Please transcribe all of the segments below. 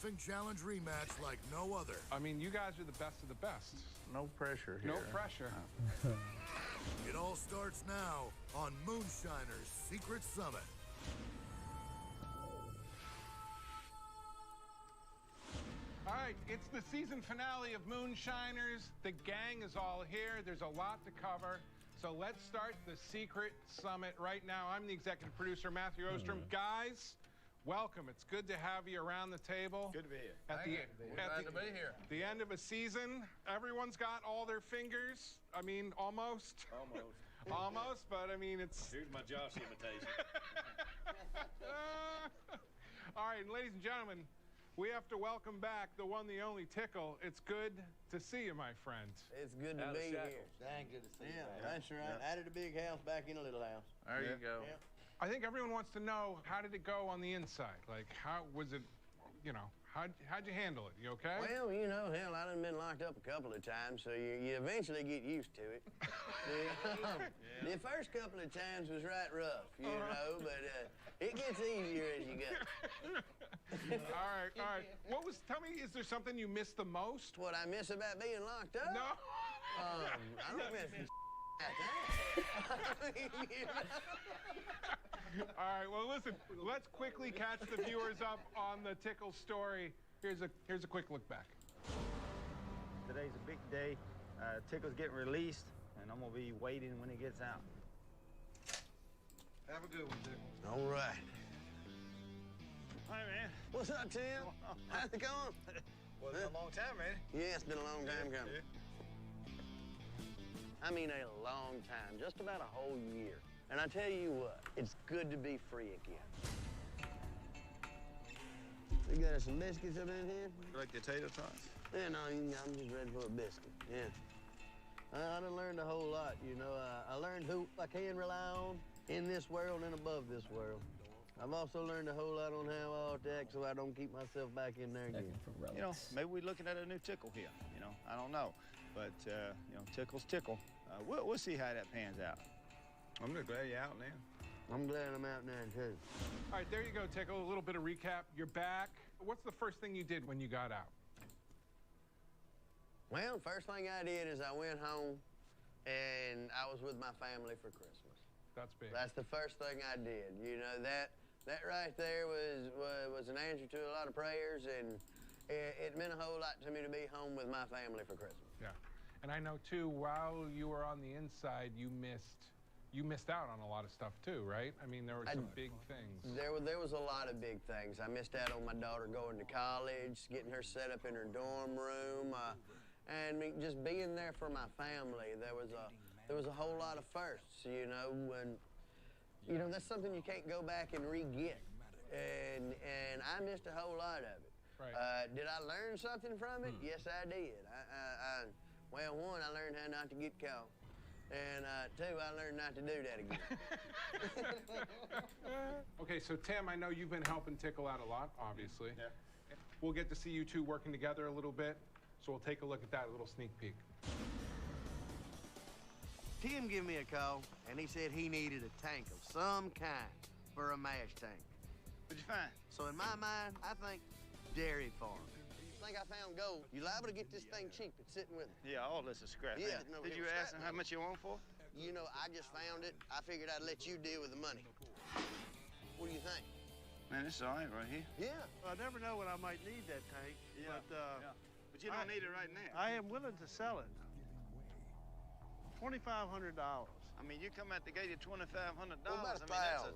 Roofing Challenge rematch like no other. I mean, you guys are the best of the best. No pressure here. No pressure. It all starts now on Moonshiner's Secret Summit. All right, it's the season finale of Moonshiners. The gang is all here. There's a lot to cover. So let's start the Secret Summit right now. I'm the executive producer, Matthew Ostrom. Guys, welcome. It's good to have you around the table. Good to be here. At Glad to be here. the end of a season, everyone's got all their fingers. I mean, almost. Almost. Almost, but I mean, it's... Here's my Josh imitation. All right, ladies and gentlemen, we have to welcome back the one, the only Tickle. It's good to see you, my friend. It's good to Out of be here. shackles. Dang good to see you. That's right. Out of the big house, back in a little house. There you go. Yeah. I think everyone wants to know, how did it go on the inside? Like, how was it, you know, how'd you handle it? You okay? Well, you know, hell, I done been locked up a couple of times, so you eventually get used to it. The first couple of times was right rough, you know, but it gets easier as you go. All right. Tell me, is there something you missed the most? What I miss about being locked up? No. I don't miss All right, well, listen, let's quickly catch the viewers up on the Tickle story. Here's a quick look back. Today's a big day. Tickle's getting released, and I'm gonna be waiting when it gets out. Have a good one, Dick. All right. Hi, man. What's up, Tim? How's it going? Well, it's been a long time, man. Yeah, it's been a long time coming. I mean, a long time, just about a whole year. And I tell you what, it's good to be free again. You got us some biscuits up in here? Like the tater tots? Yeah, no, I'm just ready for a biscuit, yeah. I done learned a whole lot, you know. I learned who I can rely on in this world and above this world. I've also learned a whole lot on how I ought to act so I don't keep myself back in there again. You know, maybe we're looking at a new Tickle here. You know, I don't know. But, you know, Tickle's Tickle. We'll see how that pans out. I'm just glad you're out now. I'm glad I'm out now, too. All right, there you go, Tickle. A little bit of recap. You're back. What's the first thing you did when you got out? Well, first thing I did is I went home and I was with my family for Christmas. That's big. That's the first thing I did. You know, that right there was an answer to a lot of prayers, and it meant a whole lot to me to be home with my family for Christmas. Yeah. And I know, too, while you were on the inside, you missed out on a lot of stuff, too, right? I mean, there were some big things. There was a lot of big things. I missed out on my daughter going to college, getting her set up in her dorm room, and just being there for my family. There was a whole lot of firsts, you know, and you know, that's something you can't go back and re-get. And I missed a whole lot of it. Right. Did I learn something from it? Yes, I did. Well, one, I learned how not to get caught. And two, I learned not to do that again. Okay, so Tim, I know you've been helping Tickle out a lot, obviously. Yeah. We'll get to see you two working together a little bit, so we'll take a look at that, a little sneak peek. Tim gave me a call, and he said he needed a tank of some kind for a mash tank. What'd you find? So in my mind, I think dairy farm. I think I found gold. You liable to get this thing cheap. It's sitting with it. Yeah, all this is scrap. Yeah, Man, no, did it you was ask scrap him how metal. much you want for? You know, I just found it. I figured I'd let you deal with the money. What do you think? Man, it's all right right here. Yeah. I never know when I might need that tank, but But you don't need it right now. I am willing to sell it. $2,500. I mean, you come out the gate at $2,500. What about $1,000?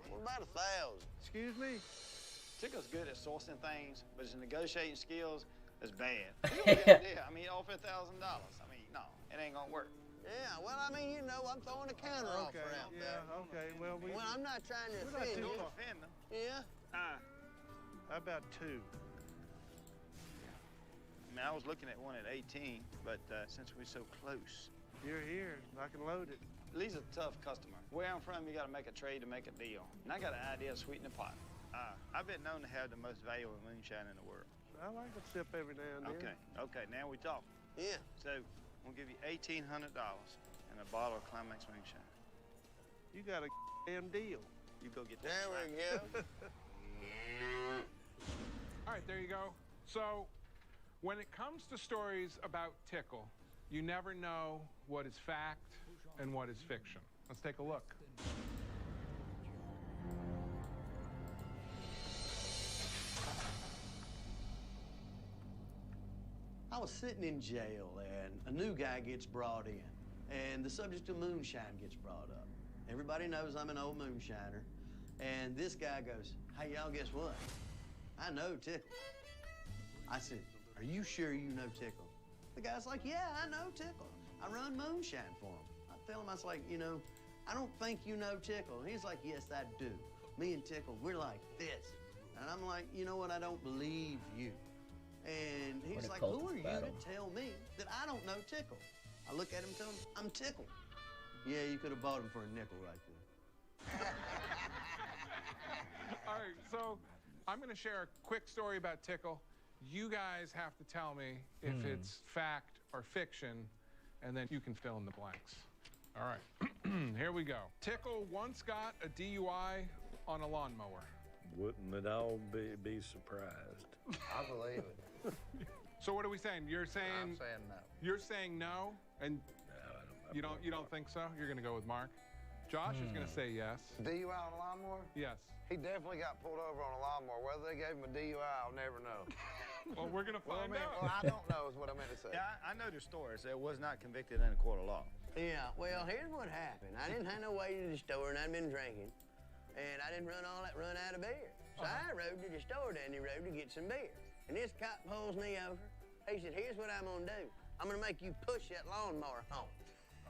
What about $1,000? Excuse me? Tickle's good at sourcing things, but his negotiating skills is bad. You know the idea. I mean, offer $1,000. I mean, no, it ain't gonna work. Yeah, well, I mean, you know, I'm throwing a counter offer Okay, out there. yeah, okay. Well, Well, I'm not trying to We're not offend too you. Don't offend them. Yeah. how about 2? I mean, I was looking at one at 18, but since we're so close, You're here. I can load it. Lee's a tough customer. Where I'm from, you got to make a trade to make a deal. And I got an idea to sweeten the pot. I've been known to have the most valuable moonshine in the world. I like a sip every now and then. Okay, now we talk. Yeah. So, I'm gonna give you $1,800 and a bottle of Climax moonshine. You got a damn deal. You go get that. There we go. All right, there you go. So, when it comes to stories about Tickle, you never know what is fact and what is fiction. Let's take a look. I was sitting in jail and a new guy gets brought in and the subject of moonshine gets brought up. Everybody knows I'm an old moonshiner. And this guy goes, hey, y'all, guess what? I know Tickle. I said, are you sure you know Tickle? The guy's like, yeah, I know Tickle. I run moonshine for him. I tell him, I was like, you know, I don't think you know Tickle. And he's like, yes, I do. Me and Tickle, we're like this. And I'm like, you know what? I don't believe you. And he's like, who are you to tell me that I don't know Tickle? I look at him and tell him, I'm Tickle. Yeah, you could have bought him for a nickel right there. All right, so I'm going to share a quick story about Tickle. You guys have to tell me if it's fact or fiction, and then you can fill in the blanks. All right, here we go. Tickle once got a DUI on a lawnmower. Wouldn't it all be surprised? I believe it. So what are we saying? You're saying I'm saying no. You're saying no, and No, you don't think so? You're going to go with Mark. Josh is going to say yes. DUI on a lawnmower? Yes. He definitely got pulled over on a lawnmower. Whether they gave him a DUI, I'll never know. Well, we're going to find out. Well, I don't know is what I meant to say. Yeah, I know the story. So it was not convicted in a court of law. Yeah, well, here's what happened. I didn't have no way to the store, and I'd been drinking. And I didn't run out of beer. So I rode to the store down the road to get some beer. And this cop pulls me over. He said, here's what I'm gonna do. I'm gonna make you push that lawnmower home.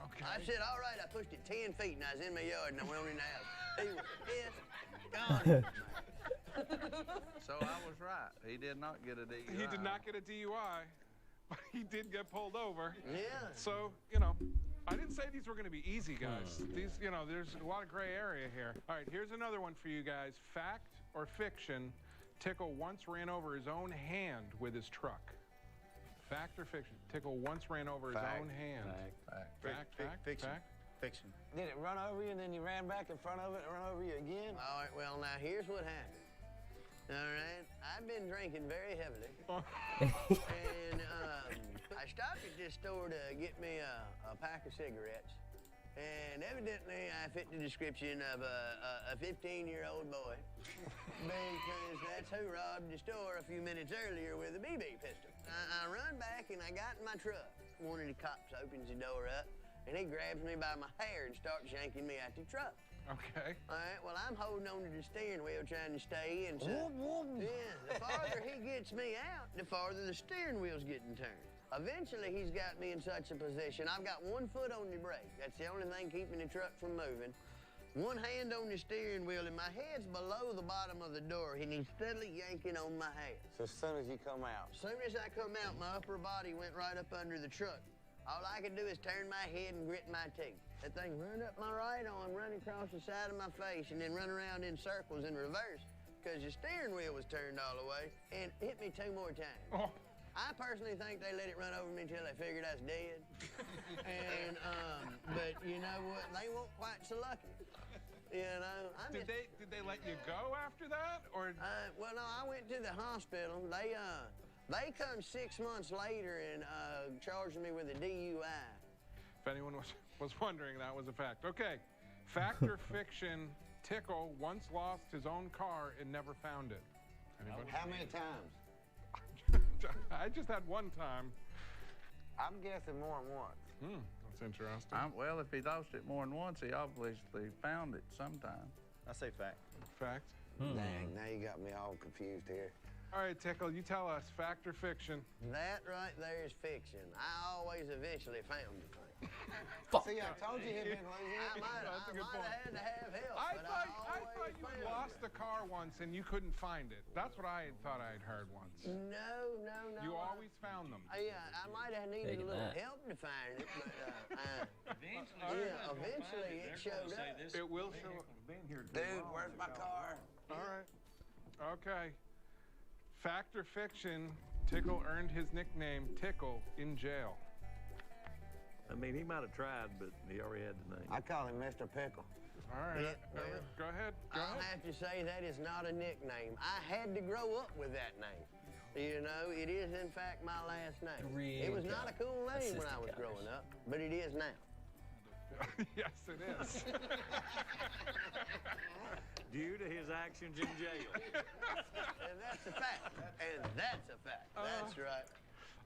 Okay. I said, all right. I pushed it 10 feet and I was in my yard and I went on in the house. He was pissed. God. So I was right. He did not get a DUI. He did not get a DUI, but he did get pulled over. Yeah. So, you know, I didn't say these were going to be easy, guys. These, you know, there's a lot of gray area here. All right, here's another one for you guys. Fact or fiction, Tickle once ran over his own hand with his truck. Fact or fiction? Tickle once ran over his own hand. Fact. Fiction. Fact. Fiction. Did it run over you and then you ran back in front of it and run over you again? All right, well, now here's what happened. All right, I've been drinking very heavily. And I stopped at this store to get me a pack of cigarettes. And evidently, I fit the description of a 15-year-old boy. Because that's who robbed the store a few minutes earlier with a BB pistol. I run back and I got in my truck. One of the cops opens the door up and he grabs me by my hair and starts yanking me out the truck. Okay. All right, well, I'm holding on to the steering wheel trying to stay in. So, yeah, the farther he gets me out, the farther the steering wheel's getting turned. Eventually, he's got me in such a position, I've got 1 foot on the brake. That's the only thing keeping the truck from moving. One hand on the steering wheel, and my head's below the bottom of the door, and he's steadily yanking on my hair. So as soon as you come out. As soon as I come out, my upper body went right up under the truck. All I could do is turn my head and grit my teeth. That thing run up my right arm, run across the side of my face, and then run around in circles in reverse, because the steering wheel was turned all the way, and hit me 2 more times. Oh. I personally think they let it run over me until they figured I was dead. And, but you know what? They weren't quite so lucky. You know, Did they let you go after that, or? Well, no, I went to the hospital. They come 6 months later and charged me with a DUI. If anyone was wondering, that was a fact. Okay, fact or fiction, Tickle once lost his own car and never found it. Anybody? How many times? I just had one time. I'm guessing more than once. That's interesting. Well, if he lost it more than once, he obviously found it sometime. I say fact. Fact. Dang, now you got me all confused here. All right, Tickle, you tell us, fact or fiction? That right there is fiction. I always eventually found the thing. See, I told you he'd been losing I it. might That's a good point. have had to have help, I but thought always you had found lost it. the car once and you couldn't find it. That's what I thought I had heard once. No. You always found them. Yeah, I might have needed a little help to find it, but eventually it showed up. It will show up. Dude, where's my car? All right. Okay. Fact or fiction, Tickle earned his nickname Tickle in jail. I mean, he might have tried, but he already had the name. I call him Mr. Pickle. All right. Yeah, well, Go ahead. I'll have to say that is not a nickname. I had to grow up with that name. You know, it is in fact my last name. It was not a cool name when I was growing up, but it is now. Yes, it is. Due to his actions in jail. And that's a fact. And that's a fact. That's right.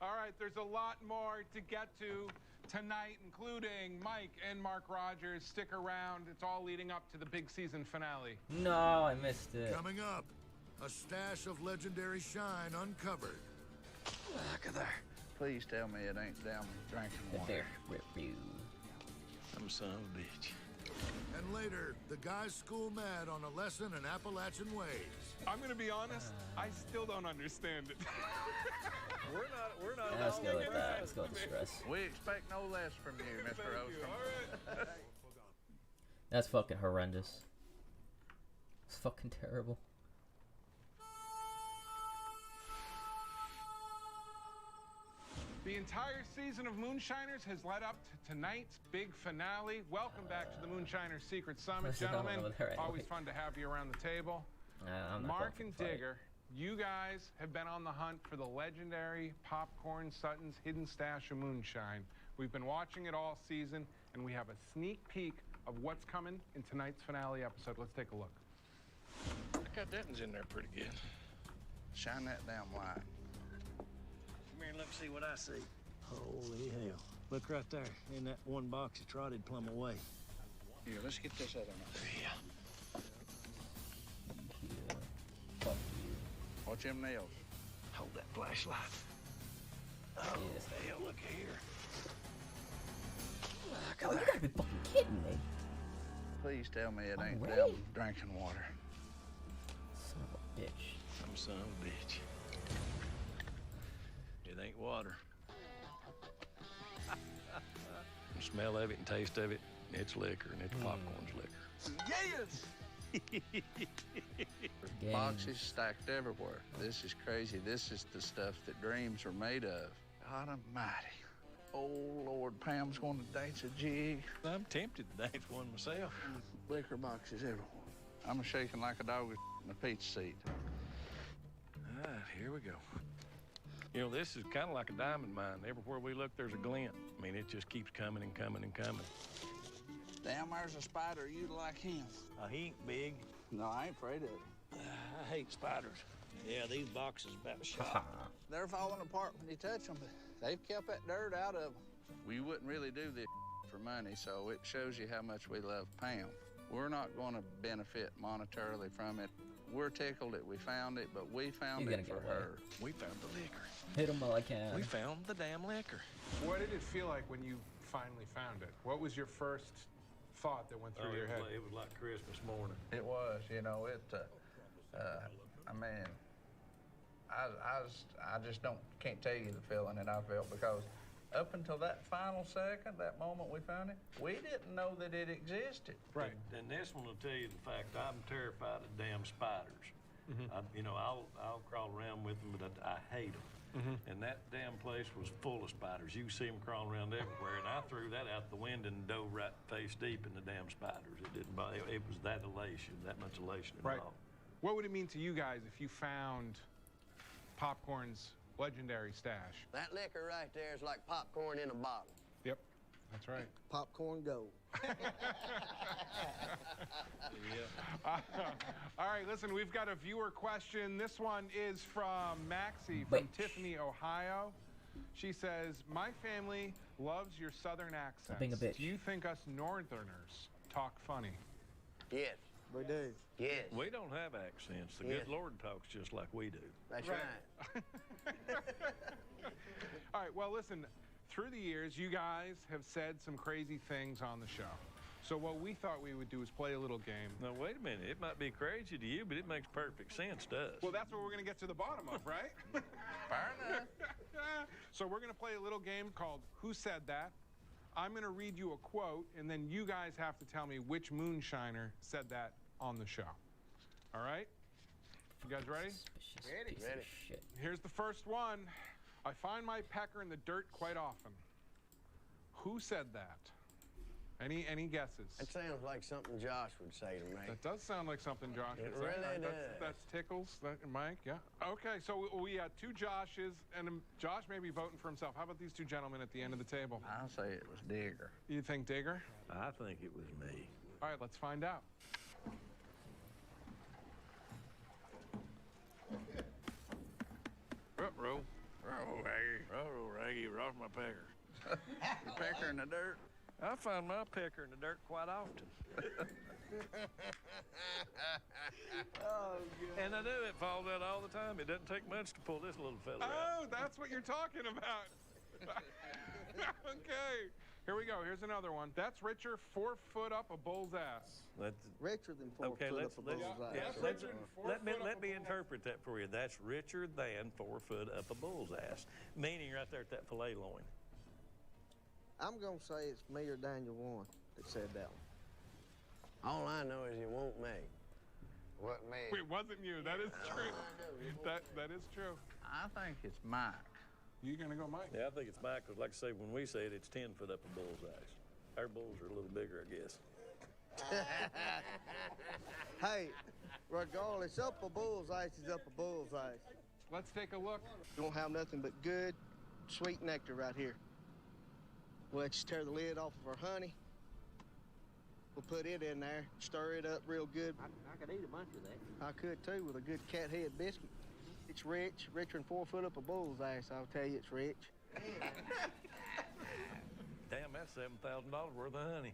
All right, there's a lot more to get to tonight, including Mike and Mark Rogers. Stick around. It's all leading up to the big season finale. No, I missed it. Coming up, a stash of legendary shine uncovered. Look at there. Please tell me it ain't down drinking water. There, review. Some son of a bitch. And later, the guys school Mad on a lesson in Appalachian ways. I'm gonna be honest, I still don't understand it. We're not. Let's go with that. Let's go with the stress. We expect no less from you, Mr. Ostrom. All right. That's fucking horrendous. It's fucking terrible. The entire season of Moonshiners has led up to tonight's big finale. Welcome back to the Moonshiners Secret Summit, Let's go gentlemen. over there anyway. Always fun to have you around the table. I'm not Mark going and for the fight. Digger, you guys have been on the hunt for the legendary Popcorn Sutton's hidden stash of moonshine. We've been watching it all season, and we have a sneak peek of what's coming in tonight's finale episode. Let's take a look. I got that one's in there pretty good. Shine that damn light. Come here and look, see what I see. Holy hell. Look right there. In that one box, it's rotted plumb away. Here, let's get this other one. Yeah. Fuck you. Watch them nails. Hold that flashlight. Oh, Yes. hell, look here. Oh, you gotta be fucking kidding me. Please tell me it ain't Already? down drinking water. Son of a bitch. Some son of a bitch. It ain't water. The smell of it and taste of it, it's liquor, and it's popcorn's liquor. Yes! Games. Boxes stacked everywhere. This is crazy. This is the stuff that dreams are made of. God almighty. Oh, Lord, Pam's going to dance a jig. I'm tempted to dance one myself. Liquor boxes everywhere. I'm shaking like a dog in a peach seat. All right, here we go. You know, this is kind of like a diamond mine. Everywhere we look, there's a glint. I mean, it just keeps coming and coming and coming. Damn, there's a spider. You'd like him. He ain't big. No, I ain't afraid of him. I hate spiders. Yeah, these boxes about shot. They're falling apart when you touch them, but they've kept that dirt out of them. We wouldn't really do this for money, so it shows you how much we love Pam. We're not going to benefit monetarily from it. We're tickled that we found it, but we found He's it gonna for get away. her. We found the liquor. Hit him while I can. We found the damn liquor. What did it feel like when you finally found it? What was your first thought that went through your head? It was like Christmas morning. It was, you know, I mean, I just can't tell you the feeling that I felt, because up until that final second, that moment we found it, we didn't know that it existed. Right. And this one will tell you the fact I'm terrified of damn spiders. I'll crawl around with them, but I hate them. And that damn place was full of spiders. You see them crawling around everywhere, and I threw that out the window and dove right face deep in the damn spiders. It didn't bother. It was that elation, that much elation Right. involved. What would it mean to you guys if you found Popcorn's legendary stash? That liquor right there is like popcorn in a bottle. Yep, that's right. Popcorn gold. All right, listen, we've got a viewer question. This one is from Maxie from Tiffany, Ohio. She says, my family loves your southern accents. Being a bitch. Do you think us northerners talk funny? Yes. We do. Yes. We don't have accents. The Yes. good Lord talks just like we do. That's right. All right, well, listen, through the years, you guys have said some crazy things on the show. So what we thought we would do is play a little game. Now, wait a minute. It might be crazy to you, but it makes perfect sense to us. Well, that's what we're going to get to the bottom of, right? Fair enough. So we're going to play a little game called Who Said That? I'm going to read you a quote, and then you guys have to tell me which moonshiner said that on the show. All right? You guys ready? Ready. Shit. Here's the first one. I find my pecker in the dirt quite often. Who said that? Any guesses? That sounds like something Josh would say to me. That does sound like something Josh would say. really That's Tickles. Mike, yeah. Okay, so we got two Joshes, and Josh may be voting for himself. How about these two gentlemen at the end of the table? I'll say it was Digger. You think Digger? I think it was me. All right, let's find out. Up, roll. Roll, Raggy. Roll, Raggy. Rock my pecker. The pecker in the dirt. I find my pecker in the dirt quite often. And I know it falls out all the time. It doesn't take much to pull this little fella out. Oh, that's what you're talking about. Okay. Here we go. Here's another one. That's richer 4 foot up a bull's ass. Richer than 4 Okay, foot let's up a bull's yeah, ass. let me interpret that for you. That's richer than 4 foot up a bull's ass, meaning right there at that filet loin. I'm gonna say it's me or Daniel Warren that said that one. All I know is you won't me. Wasn't me. It wasn't you. That is true. That is true. I think it's Mike. You gonna go, Mike? Yeah, I think it's Mike, 'cause like I say, when we say it, it's 10 foot up a bull's ass. Our bulls are a little bigger, I guess. Hey, regardless, up a bull's ass is up a bull's ass. Let's take a look. Don't have nothing but good, sweet nectar right here. We'll let you tear the lid off of our honey. We'll put it in there, stir it up real good. I could eat a bunch of that. I could too, with a good cat head biscuit. It's rich, richer than 4 foot up a bull's ass. I'll tell you, it's rich. Damn, that's $7,000 worth of honey.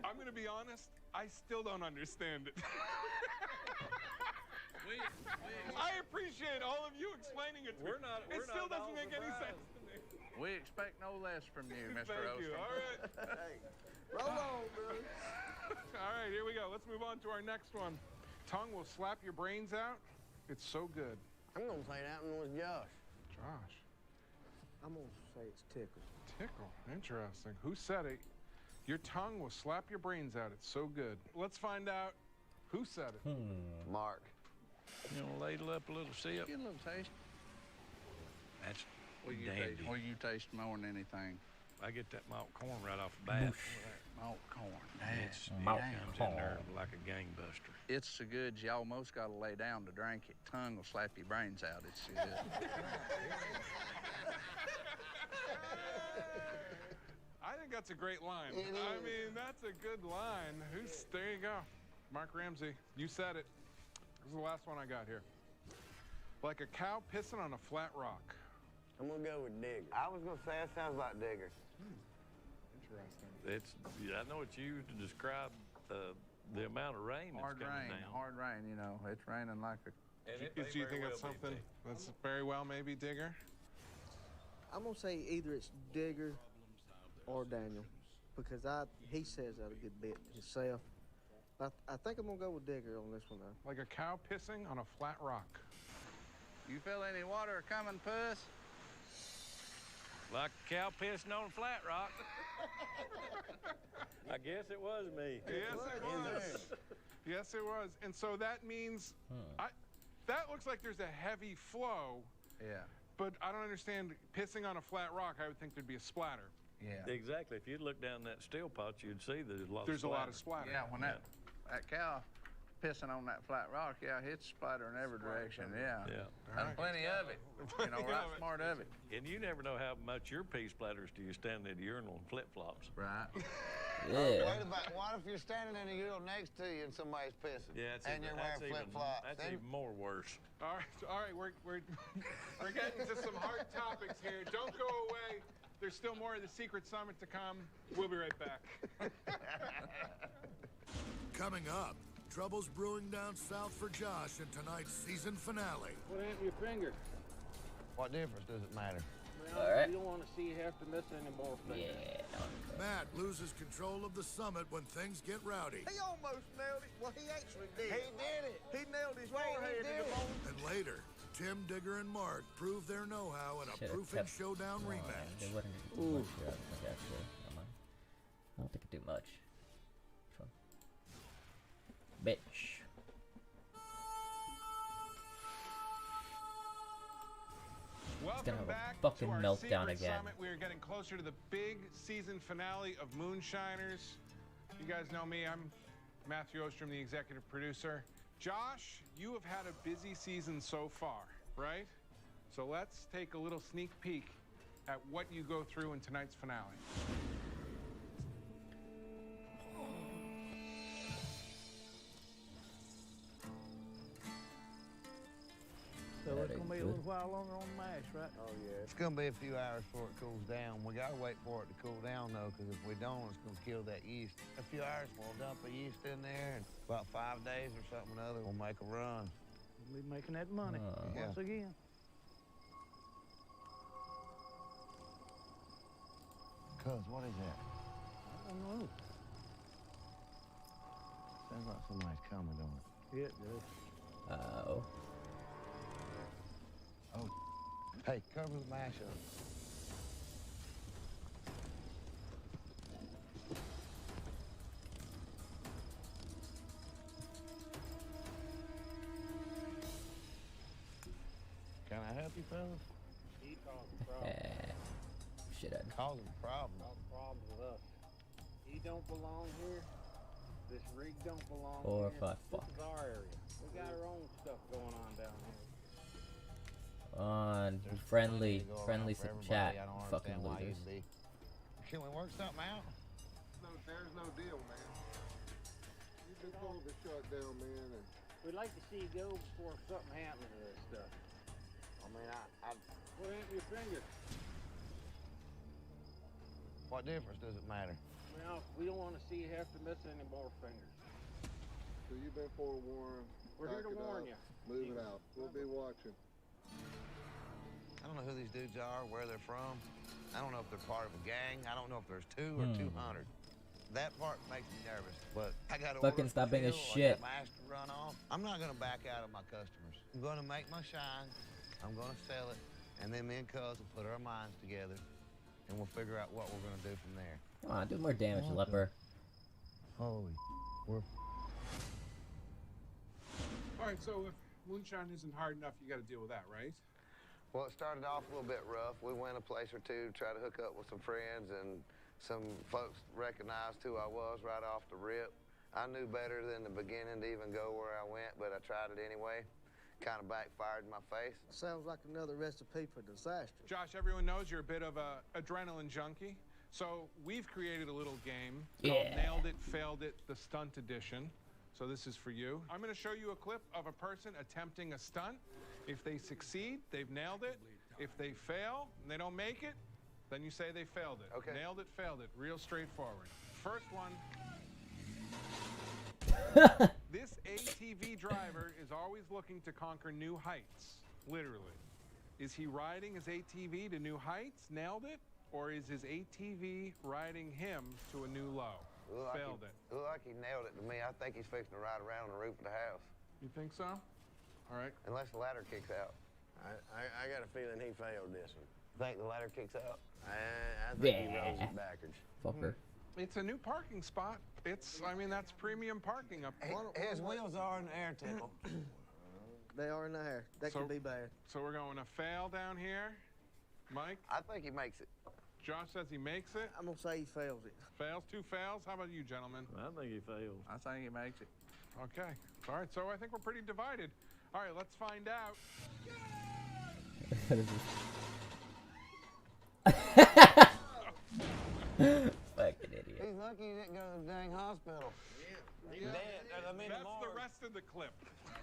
I'm gonna be honest. I still don't understand it. I appreciate all of you explaining it to me. It still doesn't make any sense to me. We expect no less from you, Mr. Thank you. Ostrom. All right. Hey, roll on, brother. All right, here we go. Let's move on to our next one. Tongue will slap your brains out. It's so good. I'm gonna say that one was Josh. Josh. I'm gonna say it's Tickle. Tickle. Interesting. Who said it? Your tongue will slap your brains out. It's so good. Let's find out who said it. Mark. You know, ladle up a little sip. Get a little taste. That's Will you dandy. taste? Will you taste more than anything? I get that malt corn right off the bat. Malt corn. It Malt comes corn. in there like a gangbuster. It's so good you almost got to lay down to drink it. Tongue will slap your brains out. It's so good. I think that's a great line. I mean, that's a good line. There you go. Mark Ramsey, you said it. This is the last one I got here. Like a cow pissing on a flat rock. I'm gonna go with Digger. I was gonna say that sounds like Digger. Interesting. I know it's used to describe the amount of rain that's coming down. Hard rain, you know. It's raining like a... Do you think that's something that's very well maybe Digger? I'm gonna say either it's Digger or Daniel, because he says that a good bit himself. I think I'm gonna go with Digger on this one though. Like a cow pissing on a flat rock. You feel any water coming, Puss? Like a cow pissing on a flat rock. I guess it was me. Yes, it was. Yes, it was. And so that means, that looks like there's a heavy flow, Yeah. but I don't understand pissing on a flat rock. I would think there'd be a splatter. Yeah. Exactly. If you'd look down that still pot, you'd see there's a lot There's of a lot of splatter. Yeah, when that cow pissing on that flat rock, yeah, it's splatter in every direction, yeah. Yeah. And plenty of it. You know, right smart of it. And you never know how much your pee splatters till you stand at the urinal in flip-flops. Right. Yeah. Wait a minute. What if you're standing in a urinal next to you and somebody's pissing? Yeah, and you're wearing flip-flops. That's even more worse. All right, we're getting to some hard topics here. Don't go away. There's still more of the Secret Summit to come. We'll be right back. Coming up, trouble's brewing down south for Josh in tonight's season finale. What happened to your finger? What difference does it matter? Well, All right. you don't want to see you have to miss any more fingers. Yeah. Matt loses control of the summit when things get rowdy. He almost nailed it. Well, he actually did. He did it. He nailed his Wait, he forehead did in the it. bone. And later, Tim, Digger, and Mark prove their know-how in a proofing showdown rematch. It wouldn't do much here, I don't think, actually. I don't think it'd do much. So. Bitch. Well, Welcome have a back fucking to our meltdown Secret again. Summit. We are getting closer to the big season finale of Moonshiners. You guys know me. I'm Matthew Ostrom, the executive producer. Josh, you have had a busy season so far, right? So let's take a little sneak peek at what you go through in tonight's finale. So it's gonna be a little while longer on the mash, right? Oh, yeah. It's gonna be a few hours before it cools down. We gotta wait for it to cool down though, because if we don't, it's gonna kill that yeast. A few hours, we'll dump the yeast in there, and about 5 days or something or other, we'll make a run. We'll be making that money once again. Cuz, what is that? I don't know. Sounds like somebody's coming, don't it? Yeah, it does. Oh. Oh, hey, cover the mash up. Can I help you, fellas? He caused the problem. Shit, I'd Causing problems. Caused problems with us. He don't belong here. This rig don't belong Or here. if I fuck. This is our area. We got our own stuff going on down here. on There's friendly plenty to go friendly around for chat, everybody. I don't fucking understand why losers. you'd be. Can we work something out? No, there's no deal, man. You've been told to shut down, man, and We'd like to see you go before something happens to this stuff. I mean, What happened to your finger? what difference does it matter? Well, we don't want to see you have to miss any more fingers. so you've been forewarned. We're here to Pack it warn up, you. Move it out. We'll be watching. I don't know who these dudes are, where they're from. I don't know if they're part of a gang. I don't know if there's 2 or 200. That part makes me nervous. But I got to Fucking stop being a shit. I got mash to run off. I'm not going to back out of my customers. I'm going to make my shine. I'm going to sell it. And then me and Cuz will put our minds together. And we'll figure out what we're going to do from there. Come on, do more damage, leper. Holy, we're... All right, so if moonshine isn't hard enough, you got to deal with that, right? Well, it started off a little bit rough. We went a place or two to try to hook up with some friends, and some folks recognized who I was right off the rip. I knew better than the beginning to even go where I went, but I tried it anyway. Kind of backfired in my face. Sounds like another recipe for disaster. Josh, everyone knows you're a bit of a adrenaline junkie. So we've created a little game called Nailed It, Failed It, the Stunt Edition. So this is for you. I'm going to show you a clip of a person attempting a stunt. If they succeed, they've nailed it. If they fail and they don't make it, then you say they failed it. Okay. Nailed it, failed it. Real straightforward. First one. This ATV driver is always looking to conquer new heights, literally. Is he riding his ATV to new heights, nailed it? Or is his ATV riding him to a new low? Failed it. Looked like he nailed it to me. I think he's fixing to ride around on the roof of the house. You think so? All right. Unless the ladder kicks out. I got a feeling he failed this one. Think the ladder kicks out? I think he rose it backwards. Fucker. It's a new parking spot. I mean, that's premium parking up there. His wheels are in the air tickle. They are in the air. That could be bad. So we're going to fail down here. Mike? I think he makes it. Josh says he makes it. I'm going to say he fails it. Fails, 2 fails. How about you, gentlemen? I think he failed. I think he makes it. Okay. All right, so I think we're pretty divided. All right, let's find out. Fucking idiot. He's lucky he didn't go to the dang hospital. Yeah. That's the rest of the clip.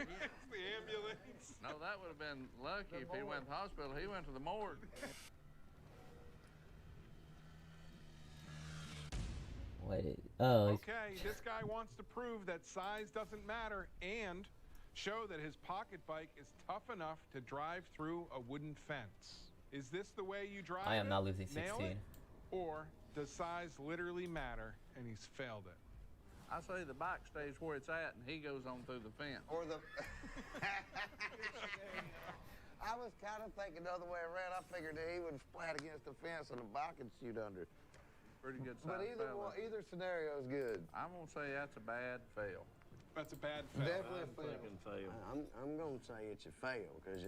It's the ambulance. No, that would have been lucky if he went to the hospital. He went to the morgue. Okay, this guy wants to prove that size doesn't matter and show that his pocket bike is tough enough to drive through a wooden fence. Is this the way you drive I am it? not losing Nail 16. it? Or does size literally matter and he's failed it? I say the bike stays where it's at and he goes on through the fence. Or the... I was kind of thinking the other way around. I figured that he would splat against the fence and the bike would shoot under. Pretty good But size fella. either scenario is good. I'm going to say that's a bad fail. That's a bad fail. Definitely I'm thinking fail. I'm gonna say it's a fail because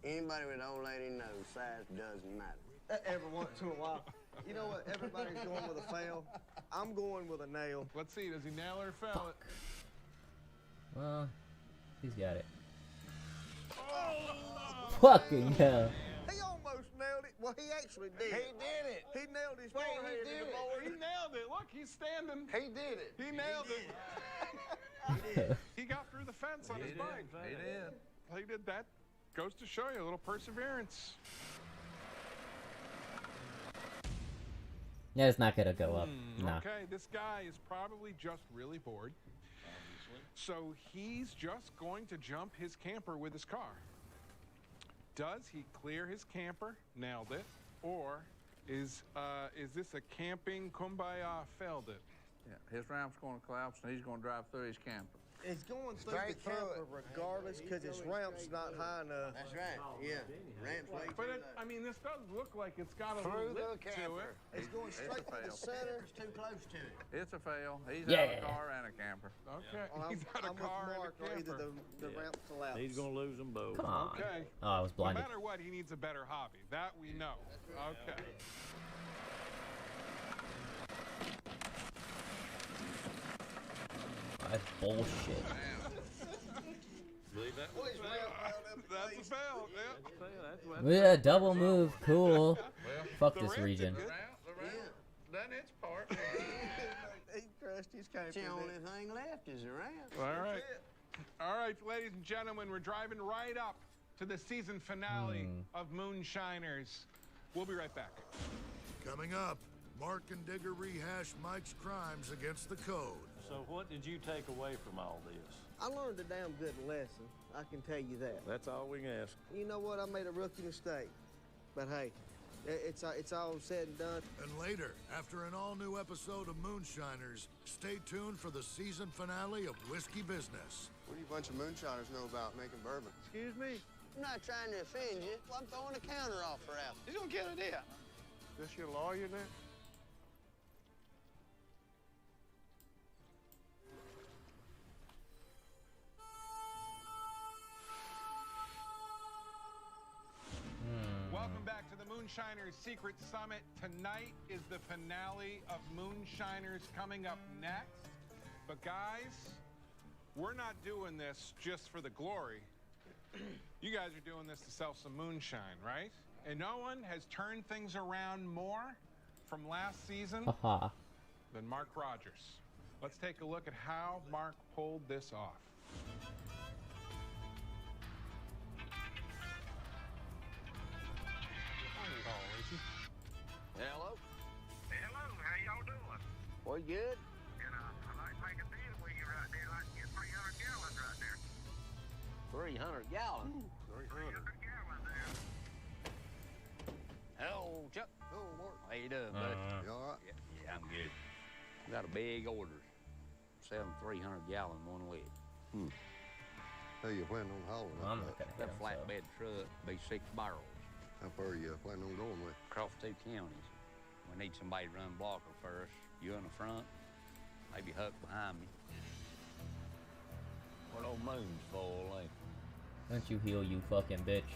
anybody with old lady knows size doesn't matter. Every once in a while. You know what? Everybody's going with a fail. I'm going with a nail. Let's see. Does he nail or fail it? Well, he's got it. Oh, Fucking hell. He almost nailed it. Well, he actually did. He did it. He nailed his Wait, he forehead to did the it. board. He nailed it. Look, he's standing. He did it. He nailed it. He got through the fence on his bike. He did. He did that. Goes to show you a little perseverance. Yeah, it's not gonna go up. Nah. Okay, this guy is probably just really bored. So he's just going to jump his camper with his car. Does he clear his camper? Nailed it. Or is this a camping kumbaya? Failed it. Yeah, his ramp's going to collapse and he's going to drive through his camper. It's going through Straight the through camper regardless because his ramp's not high enough. That's right. Yeah. Ramp's way But too it, low. I mean, this does look like it's got a Through little the lip to camper. it. It's going It's straight a to the fail. center. It's too close to it. It's a fail. He's Yeah. out of a car and a camper. Okay, Well, he's got a I'm with car and Mark a or either camper. the ramp collapse. He's gonna lose them both. Come on. Okay. Oh, I was No blinded. matter what, he needs a better hobby. That we know. Okay. That's bullshit. Believe that? That's a fail. Yeah. Yeah, double move. Cool. Fuck the this ramp's region. good. The ramp done its part. He crushed his camper. The only thing left is the ramp. All right. All right, ladies and gentlemen, we're driving right up to the season finale of Moonshiners. We'll be right back. Coming up, Mark and Digger rehash Mike's crimes against the code. So what did you take away from all this? I learned a damn good lesson. I can tell you that. That's all we can ask. You know what? I made a rookie mistake. But hey, it's all said and done. And later, after an all-new episode of Moonshiners, stay tuned for the season finale of Whiskey Business. What do you bunch of moonshiners know about making bourbon? Excuse me? I'm not trying to offend you. Well, I'm throwing a counter offer out. He's gonna kill it there. Is this your lawyer now? Welcome back to the Moonshiners Secret Summit. Tonight is the finale of Moonshiners coming up next. But guys, we're not doing this just for the glory. You guys are doing this to sell some moonshine, right? And no one has turned things around more from last season Haha. than Mark Rogers. Let's take a look at how Mark pulled this off. Hello? Hello, how y'all doing? We're good. And I'd like to make a deal with you right there. I'd like to get 300 gallons right there. 300 gallons. 300 gallons there. Hello, Chuck. Oh, Mark. How you doing, buddy? You all right? Yeah, I'm good. Got a big order. Selling 300 gallon one leg. How you planning on hauling I'm up not that? gonna hit That him, so. flatbed truck be 6 barrels How far are you planning on going with? across 2 counties. We need somebody to run blocker first. You in the front, maybe Huck behind me. What old moon's full, ain't it? Don't you heal, you fucking bitch.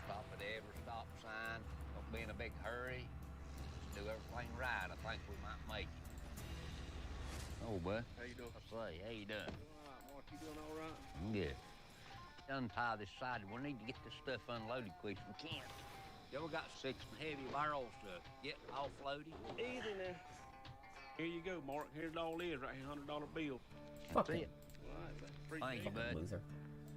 Stop at every stop sign. Don't be in a big hurry. Do everything right. I think we might make it. Oh, bud. How you doing? I say, how you doing? All right, Mark, you doing all right? I'm good. Untie this side. We need to get this stuff unloaded quick as we can. Yeah, we got 6 heavy barrels to get offloaded. Easy now. Here you go, Mark. Here's all it is right here, $100 bill. That's Fucking it. Right, Thank you, bud. loser.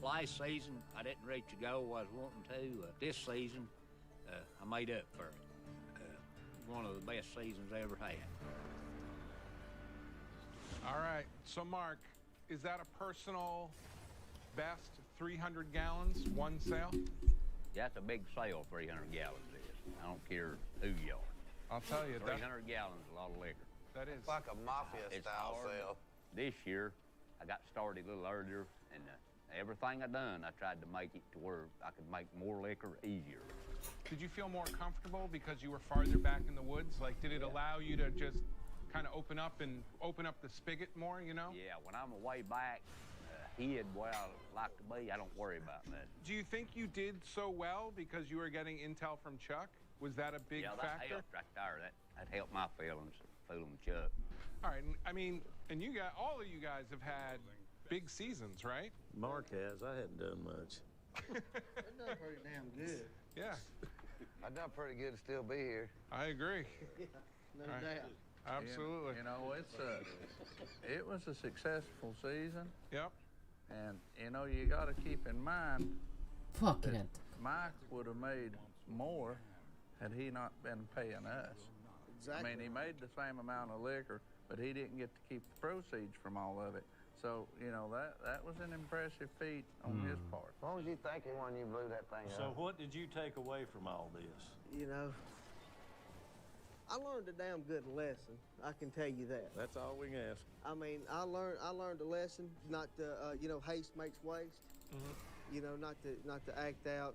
Last season, I didn't reach to go. I was wanting to. This season, I made up for it. One of the best seasons I ever had. All right, so Mark, is that a personal best 300 gallons, one sale? That's a big sale, 300 gallons is. I don't care who you are. I'll tell you, 300 gallons is a lot of liquor. that is. It's like a mafia It's style hard. sale. This year, I got started a little earlier, and everything I done, I tried to make it to where I could make more liquor easier. Did you feel more comfortable because you were farther back in the woods? Like, did it allow you to just kind of open up the spigot more, you know? Yeah, when I'm away back, hid where I like to be, I don't worry about that. Do you think you did so well because you were getting intel from Chuck? Was that a big factor? Yeah, that helped right there. That helped my feelings, fooling Chuck. All right, I mean, and all of you guys have had big seasons, right? Mark has. I hadn't done much. I've done pretty damn good. Yeah. I've done pretty good to still be here. I agree. No Right. doubt. Absolutely. You know, it was a successful season. Yep. And, you know, you got to keep in mind Fucking that it. Mike would have made more had he not been paying us. Exactly. I mean, he made the same amount of liquor, but he didn't get to keep the proceeds from all of it. So, you know, that was an impressive feat on his part. What was you thinking when you blew that thing So up? what did you take away from all this? You know, I learned a damn good lesson. I can tell you that. That's all we can ask. I mean, I learned a lesson not to, you know, haste makes waste. You know, not to act out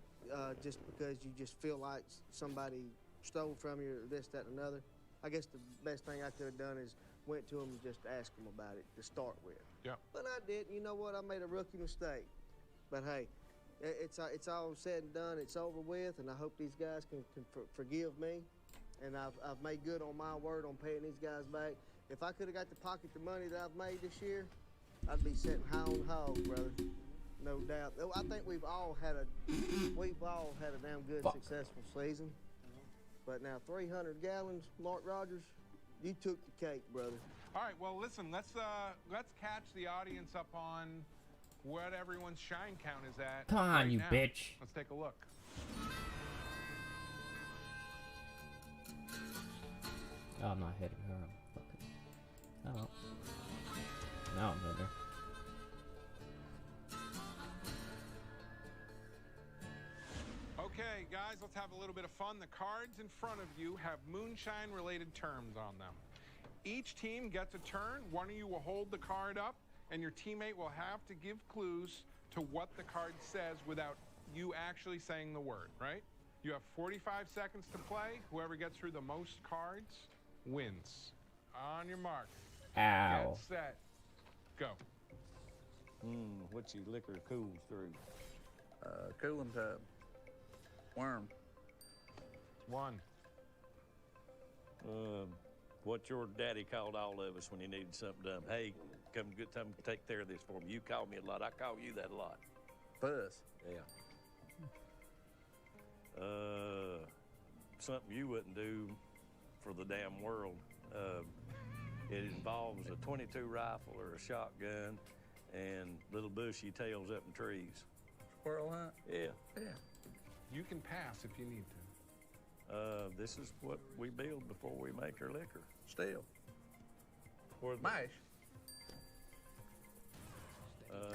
just because you just feel like somebody stole from you or this, that, and another. I guess the best thing I could have done is went to them and just asked them about it to start with. Yeah. But I didn't. You know what? I made a rookie mistake. But hey, it's all said and done. It's over with, and I hope these guys can forgive me. And I've made good on my word on paying these guys back. If I could have got to pocket the money that I've made this year, I'd be sitting high on the hog, brother. No doubt. I think we've all had a damn good, successful season. But now 300 gallons, Mark Rogers, you took the cake, brother. All right, well, listen, let's catch the audience up on what everyone's shine count is at. Come on, right you now. bitch. Let's take a look. Oh, I'm not hitting her. I'm fucking. Oh. Now I'm hitting her. Okay, guys, let's have a little bit of fun. The cards in front of you have moonshine-related terms on them. Each team gets a turn. One of you will hold the card up, and your teammate will have to give clues to what the card says without you actually saying the word, right? You have 45 seconds to play. Whoever gets through the most cards wins. On your mark. Ow. Get set. Go. What you liquor cools through? Cooling tub. Worm. One. What your daddy called all of us when he needed something done. Hey, come take care of this for me. You call me a lot. I call you that a lot. Fuzz. Yeah. Something you wouldn't do for the damn world. It involves a .22 rifle or a shotgun and little bushy tails up in trees. Squirrel hunt? Yeah. Yeah. You can pass if you need to. This is what we build before we make our liquor. Steel. Mash.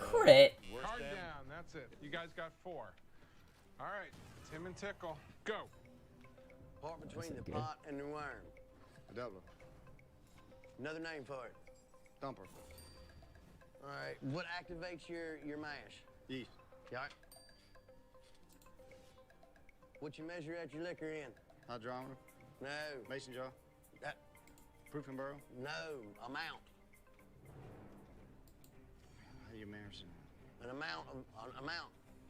Crit. Card down. That's it. You guys got 4. All right. Tim and Tickle. Go. Part between the pot and the worm. A doubler. Another name for it. Thumper. All right. What activates your mash? Yeast. Yeah. What you measure at your liquor in? Hydrometer. No. Mason jar. That. Proofing barrel. No. Amount. How do you measure? An amount.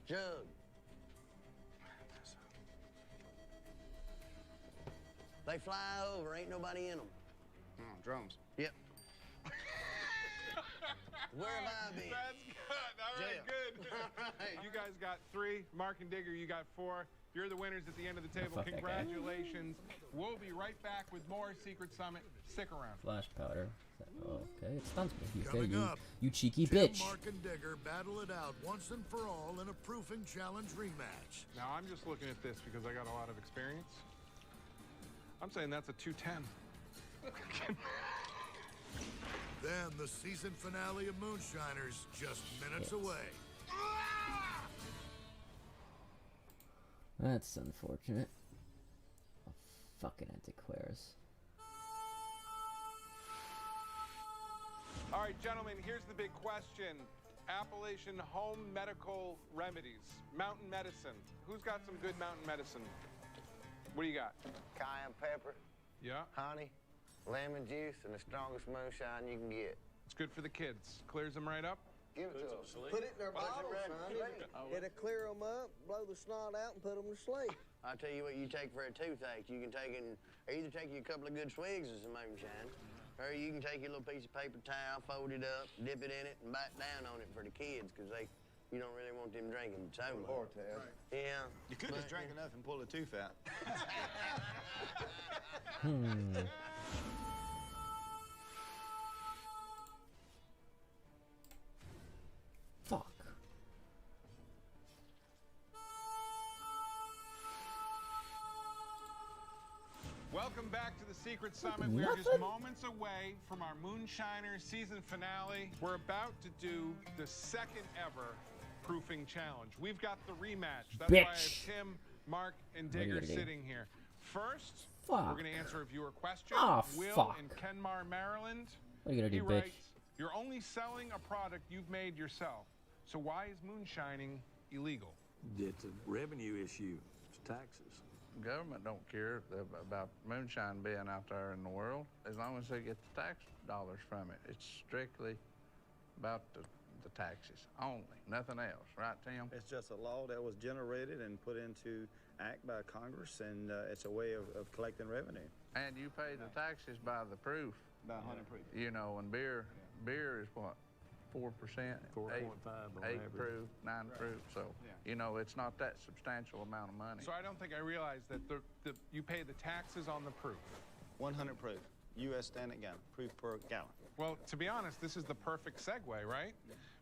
Jug. They fly over. Ain't nobody in them. Oh, drums. Yep. Where have I been? That's good. All right, good. You guys got 3. Mark and Digger, you got 4. You're the winners at the end of the table. Fuck that guy. Congratulations. We'll be right back with more Secret Summit. Stick around. Flash powder. Okay, it stuns me. Coming up, You cheeky Tim, bitch. Mark, and Digger battle it out once and for all in a proofing challenge rematch. Now, I'm just looking at this because I got a lot of experience. I'm saying that's a 210. Then the season finale of Moonshiners just minutes away. That's unfortunate. Oh, fucking antiquaries. All right, gentlemen, here's the big question. Appalachian home medical remedies, mountain medicine. Who's got some good mountain medicine? What do you got? Cayenne pepper. Yeah. Honey. lemon juice, and the strongest moonshine you can get. It's good for the kids. Clears them right up. Give it to them. Put it in their bottles, son. It'll clear them up, blow the snot out, and put them to sleep. I'll tell you what you take for a toothache. You can take it and either take you a couple of good swigs of some moonshine, or you can take your little piece of paper towel, fold it up, dip it in it, and bite down on it for the kids, because you don't really want them drinking so much. Yeah. You could just drink enough and pull a tooth out. Fuck. Welcome back to the Secret Summit. We are just moments away from our Moonshiner season finale. We're about to do the second ever proofing challenge. We've got the rematch. That's why I have Tim, Mark, and Digger sitting here. First, we're going to answer a viewer question. Will in Kenmar, Maryland. What are you gonna do, he bitch? writes, you're only selling a product you've made yourself. So why is moonshining illegal? It's a revenue issue. It's taxes. Government don't care about moonshine being out there in the world as long as they get the tax dollars from it. It's strictly about the taxes only, nothing else. Right, Tim? It's just a law that was generated and put into act by Congress, and it's a way of collecting revenue. And you pay the taxes by the proof. By 100 proof. You know, and beer is what? 4%, 4.5 on 8 average. proof, 9 proof. So, you know, it's not that substantial amount of money. So I don't think I realized that you pay the taxes on the proof. 100 proof. U.S. standard gallon. Proof per gallon. Well, to be honest, this is the perfect segue, right?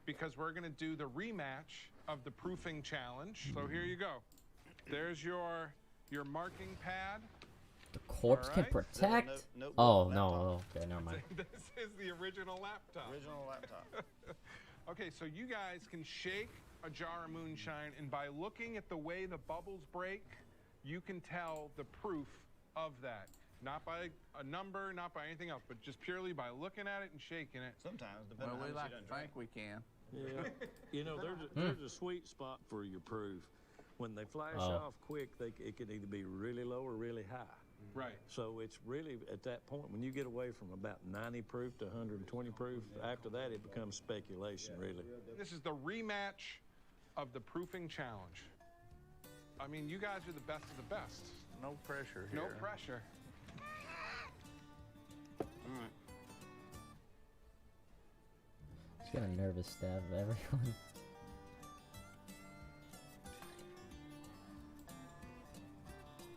Because we're going to do the rematch of the proofing challenge. So here you go. There's your marking pad. The corpse can protect? Oh, no. Okay, never mind. This is the original laptop. Original laptop. Okay, so you guys can shake a jar of moonshine, and by looking at the way the bubbles break, you can tell the proof of that. Not by a number, not by anything else, but just purely by looking at it and shaking it. Sometimes, depending on Well, we how like much to you done think we can. Yeah. You know, there's a sweet spot for your proof. When they flash off quick, it can either be really low or really high. Right. So it's really at that point when you get away from about 90 proof to 120 proof. After that, it becomes speculation, really. This is the rematch of the proofing challenge. I mean, you guys are the best of the best. No pressure here. No pressure. All right. He's got a nervous stab of everyone.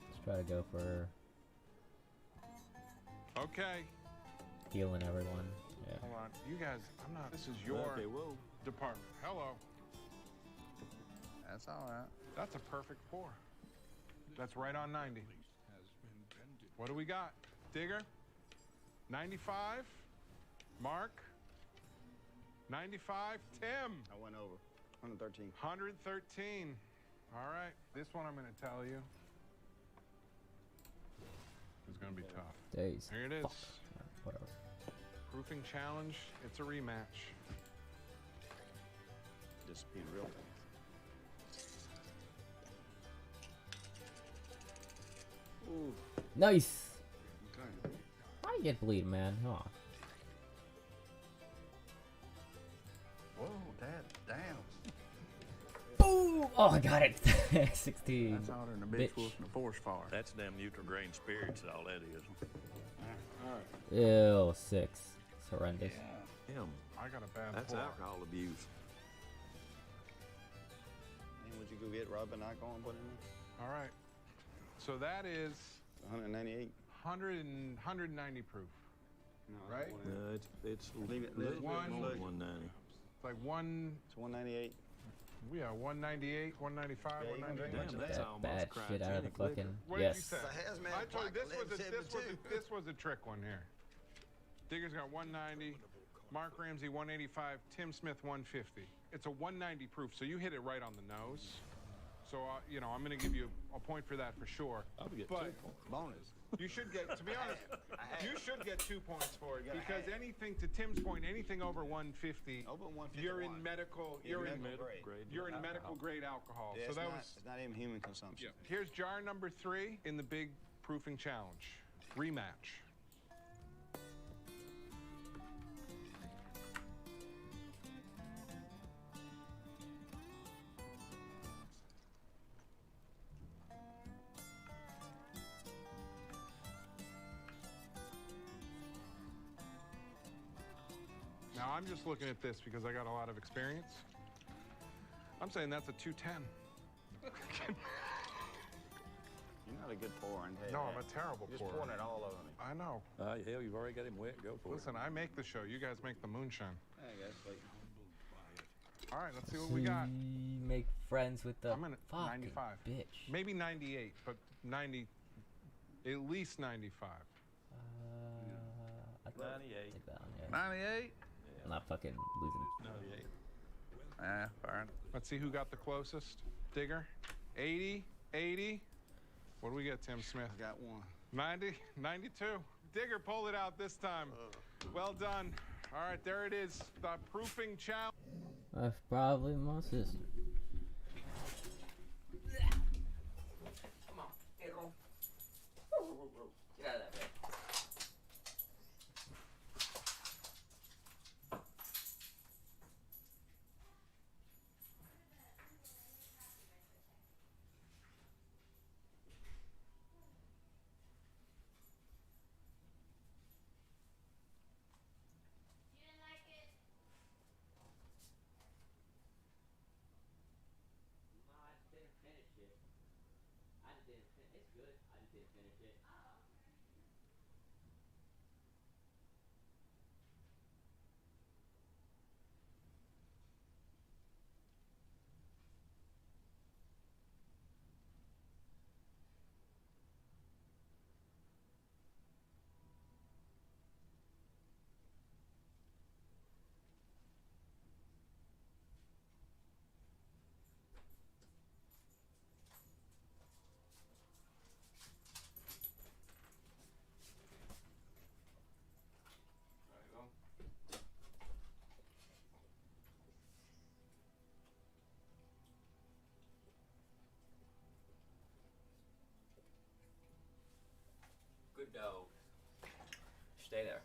Let's try to go for Okay. healing everyone. Yeah. Hold on. You guys, this is your department. Hello. That's all right. That's a perfect pour. That's right on 90. What do we got? Digger? 95? Mark? 95? Tim? I went over. 113. 113. All right. This one I'm going to tell you is going to be tough. Days. Here it is. Fuck. Whatever. Proofing challenge. It's a rematch. Just being real. Ooh. Nice. Okay. How you get bleed, man? Come on. Whoa, Dad, damn. Boom! Oh, I got it. 16. That's harder than a bitch whooping a force fire. That's damn neutral grain spirits, all that is. All right. Ew, 6. It's horrendous. Him. I got a bad That's pour. alcohol abuse. And would you go get Robin alcohol and put in there? All right. So that is 198. 190 proof. No, Right? It's Leave it- a little leave it bit more look. than 190. It's like It's 198. 198, 195, Yeah, you can drink 198. much of That's That almost bad shit out of the cryogenic liquor. fucking. What did you Yes. say? hazmat I told you this apocalypse was hit this was a trick one here. Digger's got 190, Mark Ramsey 185, Tim Smith 150. It's a 190 proof, so you hit it right on the nose. So you know, I'm going to give you a point for that for sure. I'll get But 2 points. bonus. you should get, to be honest, you should get 2 points for it because anything, to Tim's point, anything over 150, Over 151. you're in medical, you're in medical grade. you're in medical grade alcohol. Yeah, So that it's not even human consumption. Here's jar number 3 in the big proofing challenge. Rematch. I'm just looking at this because I got a lot of experience. I'm saying that's a 210. You're not a good pourer. No, I'm a terrible You're just pourer. pouring it all over me. I know. Hell, you've already got him wet. Go for Listen, I make the show. You guys make the moonshine. There you go, sweet. All right, let's see what we got. Make friends with the I'm in fucking 95. bitch. Maybe 98, but 90, at least 95. 98. Take that one, yeah. 98? I'm not fucking losing. 98. Fine. Let's see who got the closest. Digger, 80, 80. What do we get, Tim Smith? I got one. 90, 92. Digger pulled it out this time. Well done. All right, there it is. The proofing challenge. That's probably my sister. Come on, Diggle. Get out of that bed. Good dog. Stay there.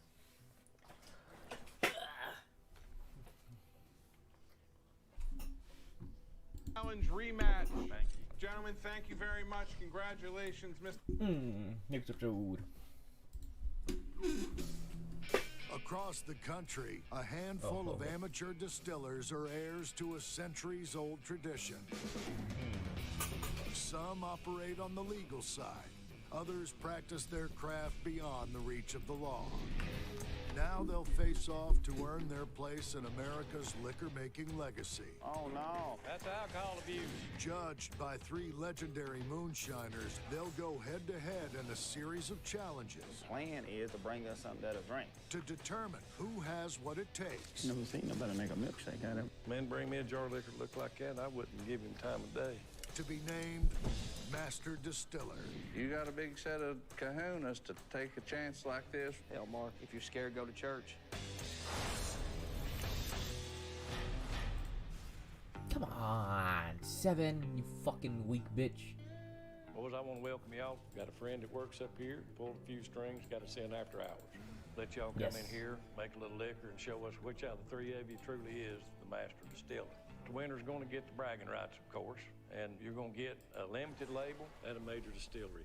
Challenge rematch. Thank you. Gentlemen, thank you very much. Congratulations, Mr. Next episode. Across the country, a handful of amateur distillers are heirs to a centuries-old tradition. Some operate on the legal side. Others practice their craft beyond the reach of the law. Now they'll face off to earn their place in America's liquor-making legacy. Oh, no. That's alcohol abuse. Judged by 3 legendary moonshiners, they'll go head-to-head in a series of challenges. The plan is to bring us something that'll drink. To determine who has what it takes. Never seen nobody make a milkshake out of it. Man, bring me a jar of liquor that looked like that, and I wouldn't give him time of day. To be named Master Distiller. You got a big set of kahunas to take a chance like this. Hell, Mark, if you're scared, go to church. Come on, 7, you fucking weak bitch. Boys, I want to welcome y'all. Got a friend that works up here, pulled a few strings, got us in after hours. Let y'all come in here, make a little liquor, and show us which out of the 3 of you truly is the master distiller. The winner's going to get the bragging rights, of course, and you're going to get a limited label at a major distillery.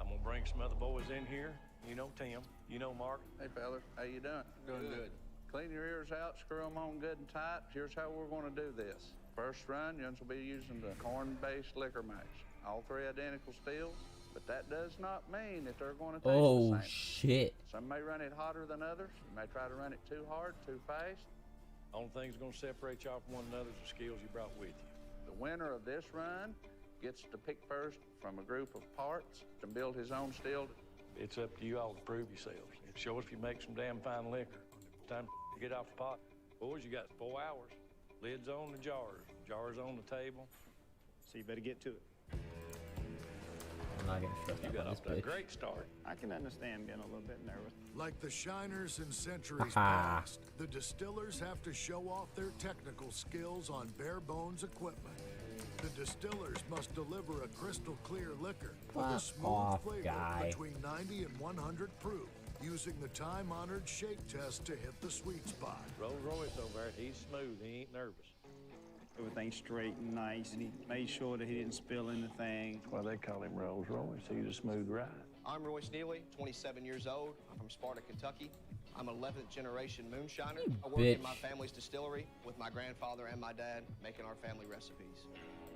I'm going to bring some other boys in here. You know Tim, you know Mark. Hey, fellas, how you doing? Doing good. Clean your ears out, screw them on good and tight. Here's how we're going to do this. First run, you will be using the corn-based liquor mash. All 3 identical stills, but that does not mean that they're going to taste the same. Shit. Some may run it hotter than others. You may try to run it too hard, too fast. Only thing that's going to separate y'all from one another is the skills you brought with you. The winner of this run gets to pick first from a group of parts to build his own still. It's up to you all to prove yourselves. Show us if you make some damn fine liquor. Time to get off the pot. Boys, you got 4 hours. Lids on the jars. Jars on the table. So you better get to it. I'm not gonna stress You out got on this off to a bitch. great start. I can understand being a little bit nervous. Like the shiners in centuries past, the distillers have to show off their technical skills on bare-bones equipment. The distillers must deliver a crystal-clear liquor with a Fuck smooth off, flavor guy. between 90 and 100 proof, using the time-honored shake test to hit the sweet spot. Rolls Royce over there, he's smooth. He ain't nervous. Everything's straight and nice, and he made sure that he didn't spill anything. That's why they call him Rolls Royce. He's a smooth ride. I'm Roy Steely, 27 years old. I'm from Sparta, Kentucky. I'm 11th generation moonshiner. I work bitch. in my family's distillery with my grandfather and my dad making our family recipes.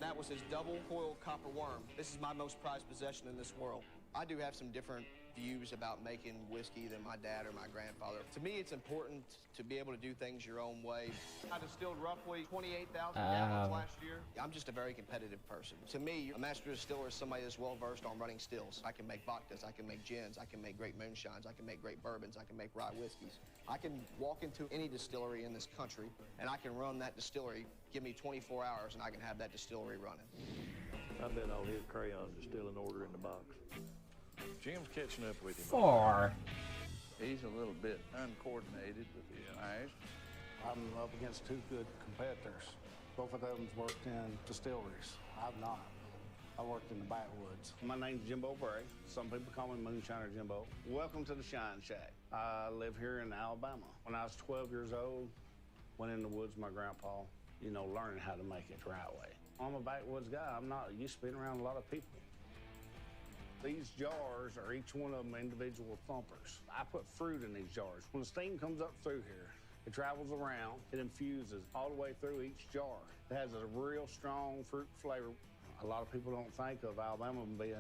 That was his double coiled copper worm. This is my most prized possession in this world. I do have some different views about making whiskey than my dad or my grandfather. To me, it's important to be able to do things your own way. I distilled roughly 28,000 gallons last year. I'm just a very competitive person. To me, a master distiller is somebody that's well-versed on running stills. I can make vodkas, I can make gins, I can make great moonshines, I can make great bourbons, I can make rye whiskeys. I can walk into any distillery in this country, and I can run that distillery. Give me 24 hours, and I can have that distillery running. I bet all his crayons are still in order in the box. Jim's catching up with him. Far. He's a little bit uncoordinated with his mash. I'm up against two good competitors. Both of them's worked in distilleries. I've not. I worked in the backwoods. My name's Jimbo Bray. Some people call me Moonshiner Jimbo. Welcome to the Shine Shack. I live here in Alabama. When I was 12 years old, went in the woods with my grandpa, you know, learning how to make it the right way. I'm a backwoods guy. I'm not used to being around a lot of people. These jars are each one of them individual thumpers. I put fruit in these jars. When the steam comes up through here, it travels around, it infuses all the way through each jar. It has a real strong fruit flavor. A lot of people don't think of Alabama being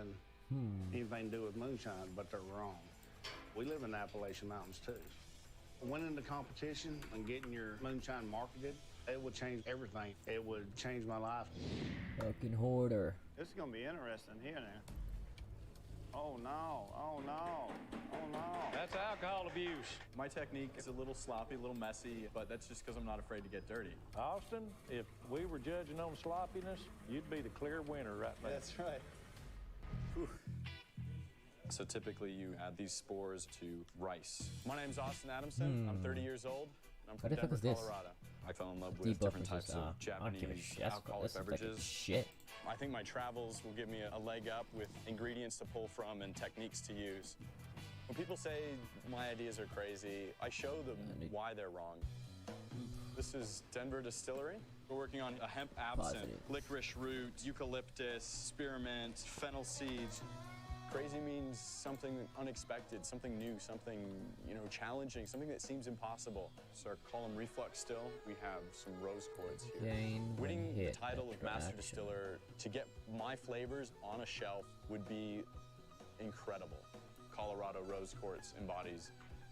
anything to do with moonshine, but they're wrong. We live in the Appalachian Mountains too. Winning the competition and getting your moonshine marketed, it would change everything. It would change my life. Fucking hoarder. This is gonna be interesting here now. Oh no, oh no, oh no. That's alcohol abuse. My technique is a little sloppy, a little messy, but that's just because I'm not afraid to get dirty. Austin, if we were judging on sloppiness, you'd be the clear winner right now. That's right. Whew. So typically you add these spores to rice. My name's Austin Adamson. I'm 30 years old. I'm What from the fuck Denver, is this? Colorado. I fell in love Debuff with different is types just, of I don't give a Japanese shit. That's- alcoholic this is fucking beverages. shit. I think my travels will give me a leg up with ingredients to pull from and techniques to use. When people say my ideas are crazy, I show them why they're wrong. This is Denver Distillery. We're working on a hemp absinthe, licorice root, eucalyptus, spearmint, fennel seeds. Crazy means something unexpected, something new, something, you know, challenging, something that seems impossible. So our column reflux still, we have some rose quartz here. Winning the title of Master Distiller, to get my flavors on a shelf would be incredible. Colorado rose quartz embodies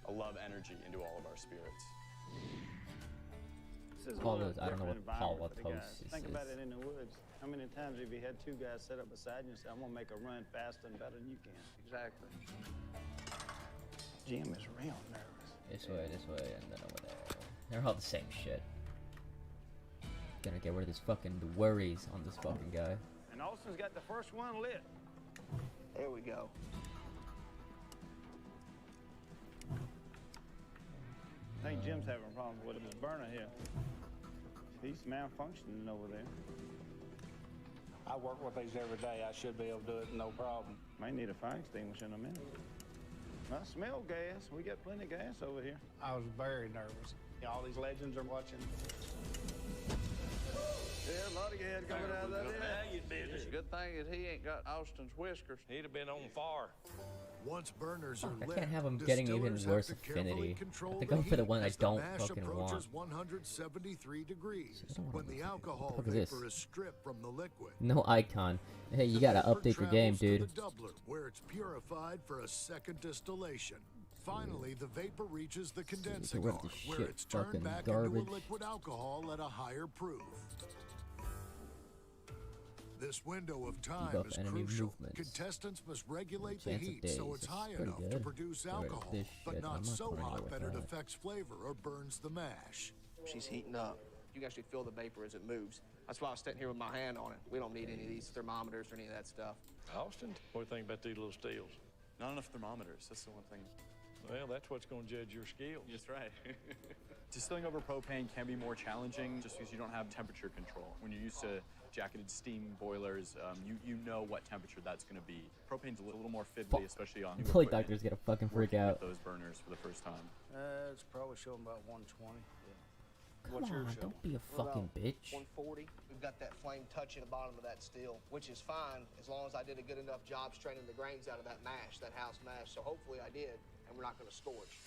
a love energy into all of our spirits. This is Paul one of is- the I don't know different what Paul environments for the Post guys. Think about it in the woods. How many times have you had two guys sit up beside you and say, I'm gonna make a run faster and better than you can? Exactly. Jim is real nervous. This way, and then over there. They're all the same shit. Gonna get rid of this fucking worries on this fucking guy. And Austin's got the first one lit. There we go. I think Jim's having problems with his burner here. He's malfunctioning over there. I work with these every day. I should be able to do it no problem. Might need a fire extinguisher in a minute. I smell gas. We got plenty of gas over here. I was very nervous. All these legends are watching. Yeah, a lot of gas coming out of that end. It's a good thing that he ain't got Austin's whiskers. He'd have been on fire. Once burners are I lit, can't have him getting even distillers worse have to carefully affinity. I control have to go for the one I heat as don't mash fucking approaches want. 173 degrees when the alcohol What the fuck is vapor this? is stripped from the liquid. No icon. Hey, you gotta update your game, dude. The doubler, where it's purified for a second distillation. Finally, the vapor reaches the condensing rid of arm, this where shit, it's turned fucking back garbage. into a liquid alcohol at a higher proof. This window of time Debuff is enemy crucial. movements. Contestants must regulate the Chance of heat days. so it's That's high pretty enough to good. produce Get rid of alcohol, this but shit. not I'm not so putting hot up that with it that. affects flavor or burns the mash. She's heating up. You can actually feel the vapor as it moves. That's why I was sitting here with my hand on it. We don't need any of these thermometers or any of that stuff. Austin, what do you think about these little steels? Not enough thermometers, that's the one thing. Well, that's what's going to judge your skills. That's right. Distilling over propane can be more challenging just because you don't have temperature control. When you're used to jacketed steam boilers, you know what temperature that's going to be. Propane's a little more fiddly, especially on new Until equipment. doctors get a fucking freak Working out. with those burners for the first time. It's probably showing about 120. Come What's yours on, showing? don't be a We're fucking about bitch. 140. We've got that flame touching the bottom of that steel, which is fine as long as I did a good enough job straining the grains out of that mash, that house mash. So hopefully I did. and we're not going to scorch.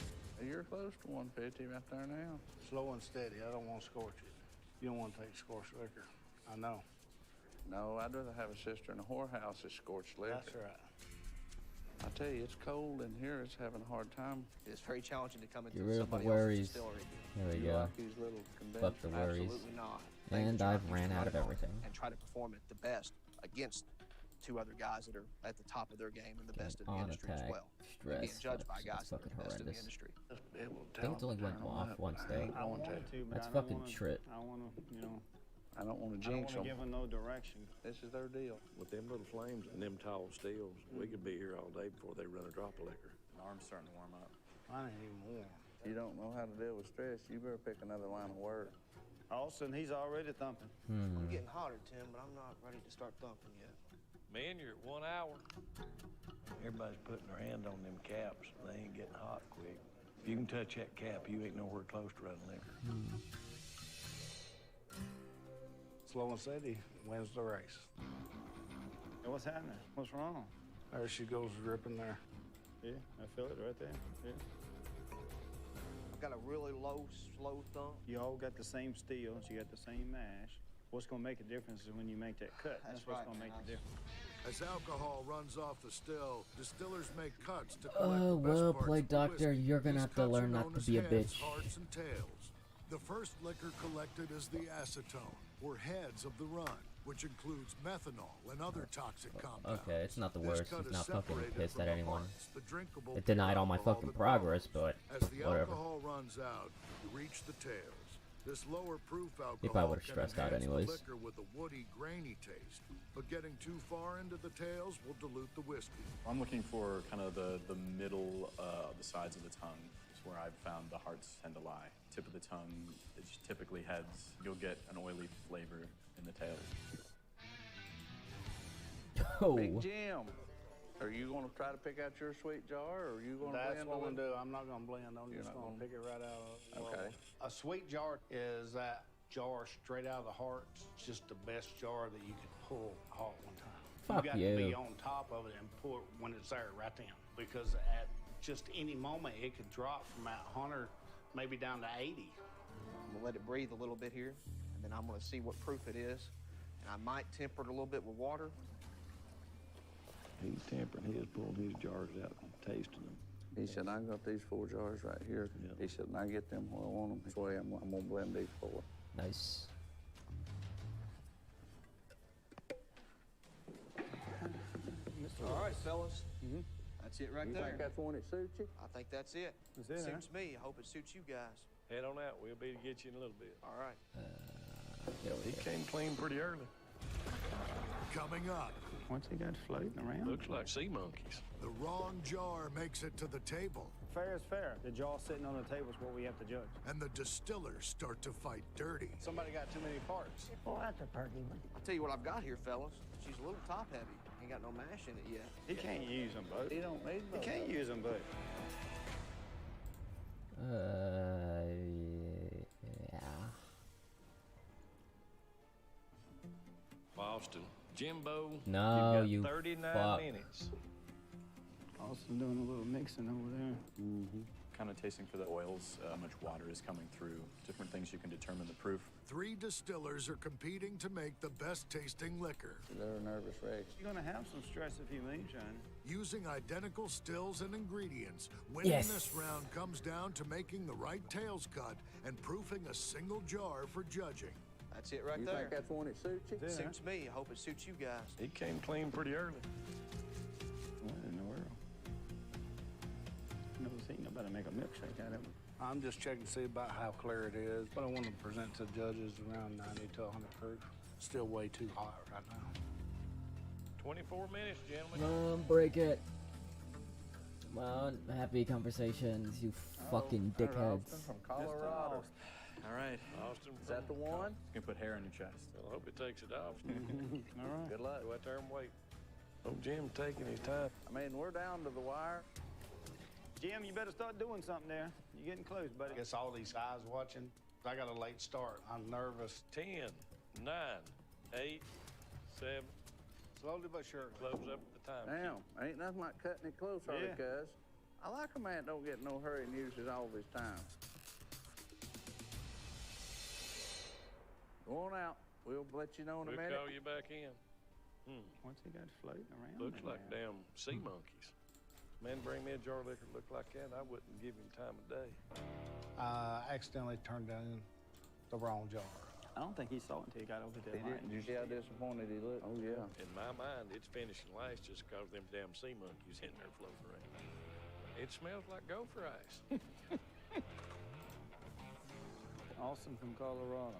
You're close to 150 right there now. Slow and steady. I don't want to scorch it. You don't want to take scorched liquor. I know. No, I'd rather have a sister in a whorehouse than scorched liquor. That's right. I tell you, it's cold in here. It's having a hard time. It's very challenging to come into Get rid of the somebody else's worries. distillery. There we You go. like these little Fuck the worries. Absolutely not. And I've ran out of everything. And try to perform at the best against two other guys that are at the top of their game and the best in the On industry as attack, well. You're being stress, judged by that's guys that are fucking the best in the horrendous. industry. I think it's only went off once though. I wanted to, but That's I don't fucking wanna, trip. I want to, you know. I don't want to I don't jinx want to them. give them no direction. This is their deal. With them little flames and them tall steels, we could be here all day before they run a drop of liquor. My arm's starting to warm up. Mine ain't even warm. You don't know how to deal with stress. You better pick another line of work. Austin, he's already thumping. I'm getting hotter, Tim, but I'm not ready to start thumping yet. Man, you're at 1 hour. Everybody's putting their hand on them caps. They ain't getting hot quick. If you can touch that cap, you ain't nowhere close to running liquor. Slow and steady wins the race. Hey, what's happening? What's wrong? There she goes dripping there. Yeah, I feel it right there. Yeah. I've got a really low, slow thump. You all got the same steels. You got the same mash. What's going to make a difference is when you make that cut. That's what's going to make the difference. As alcohol runs off the still, distillers make cuts to collect Oh, the best well parts played, of the Doctor. whiskey. You're gonna These have to cuts learn are not known to as be a heads, bitch. hearts, and tails. The first liquor collected is the acetone, or heads of the run, which includes methanol and other toxic compounds. Okay, it's not the This worst. cut He's is not fucking separated pissed from at the anyone. hearts, the drinkable It denied all my alcohol fucking that progress, but As the whatever. alcohol runs out, you reach the tails. This lower proof He alcohol probably would've can stressed out enhance the anyways. liquor with a woody, grainy taste, but getting too far into the tails will dilute the whiskey. I'm looking for kind of the middle, the sides of the tongue. Is where I've found the hearts tend to lie. Tip of the tongue is typically heads. You'll get an oily flavor in the tails. Oh. Big Jim, are you going to try to pick out your sweet jar, or are you going to That's blend what I'm with gonna do. I'm not gonna blend. I'm You're just not gonna gonna- pick it right out of the Okay. A sweet jar is that jar straight out of the heart. It's just the best jar that you can pull all at one time. Fuck you got to be you. on top of it and pull it when it's there right then. Because at just any moment it could drop from that 100 maybe down to 80. I'm gonna let it breathe a little bit here, and then I'm gonna see what proof it is. And I might temper it a little bit with water. He's tempering his, pulling his jars out and tasting them. He said, I got these 4 jars right here. He said, and I get them where I want them. This way I'm going to blend these 4. Nice. All right, fellas. That's it right You there. think that's one that suits you? I think that's it. That's it, huh? Suits me. I hope it suits you guys. Head on out. We'll be to get you in a little bit. All right. He came clean pretty early. Coming up, What's he got floating around? Looks like sea monkeys. the wrong jar makes it to the table, Fair is fair. The jaw sitting on the table is what we have to judge. and the distillers start to fight dirty. Somebody got too many parts. Oh, that's a perky one. I'll tell you what I've got here, fellas. She's a little top heavy. Ain't got no mash in it yet. He can't use them both. He don't need He both. can't use them both. Yeah. Boston. Jimbo, No, you you've got 39 fuck. minutes. Austin doing a little mixing over there. Kind of tasting for the oils, how much water is coming through, different things you can determine the proof. 3 distillers are competing to make the best tasting liquor. They're a nervous wreck. You're going to have some stress if you moonshine. Using identical stills and ingredients, winning Yes. this round comes down to making the right tails cut and proofing a single jar for judging. That's it right You there. think that's one that suits you? Yeah. Suits me. I hope it suits you guys. He came clean pretty early. What in the world? Never seen nobody make a milkshake out of it. I'm just checking to see about how clear it is. What I want to present to judges around 90 to 100 proof. Still way too hot right now. 24 minutes, gentlemen. Come on, break it. Come on, happy conversations, you fucking There's Austin dickheads. from Colorado. All right. Austin, Is that the one? You can put hair on your chest. I hope he takes it off. All right. Good luck. Go out there and wait. Oh, Jim taking his time. I mean, we're down to the wire. Jim, you better start doing something there. You're getting close, buddy. I guess all these guys watching. I got a late start. I'm nervous. 10, 9, 8, 7. Slowly but surely. Close up the time. Damn, ain't nothing like cutting it close, are Yeah. cuz? I like a man that don't get in no hurry and uses all of his time. Go on out. We'll let you know in a minute. We'll call you back in. What's he got floating around? Looks in like there? damn sea monkeys. Man, bring me a jar of liquor look like that, I wouldn't give him time of day. I accidentally turned down the wrong jar. I don't think he saw it until he got over there. He didn't. Did you see how disappointed he looked? Oh, yeah. In my mind, it's finishing last just because them damn sea monkeys in there floating around. It smells like gopher ice. Austin from Colorado.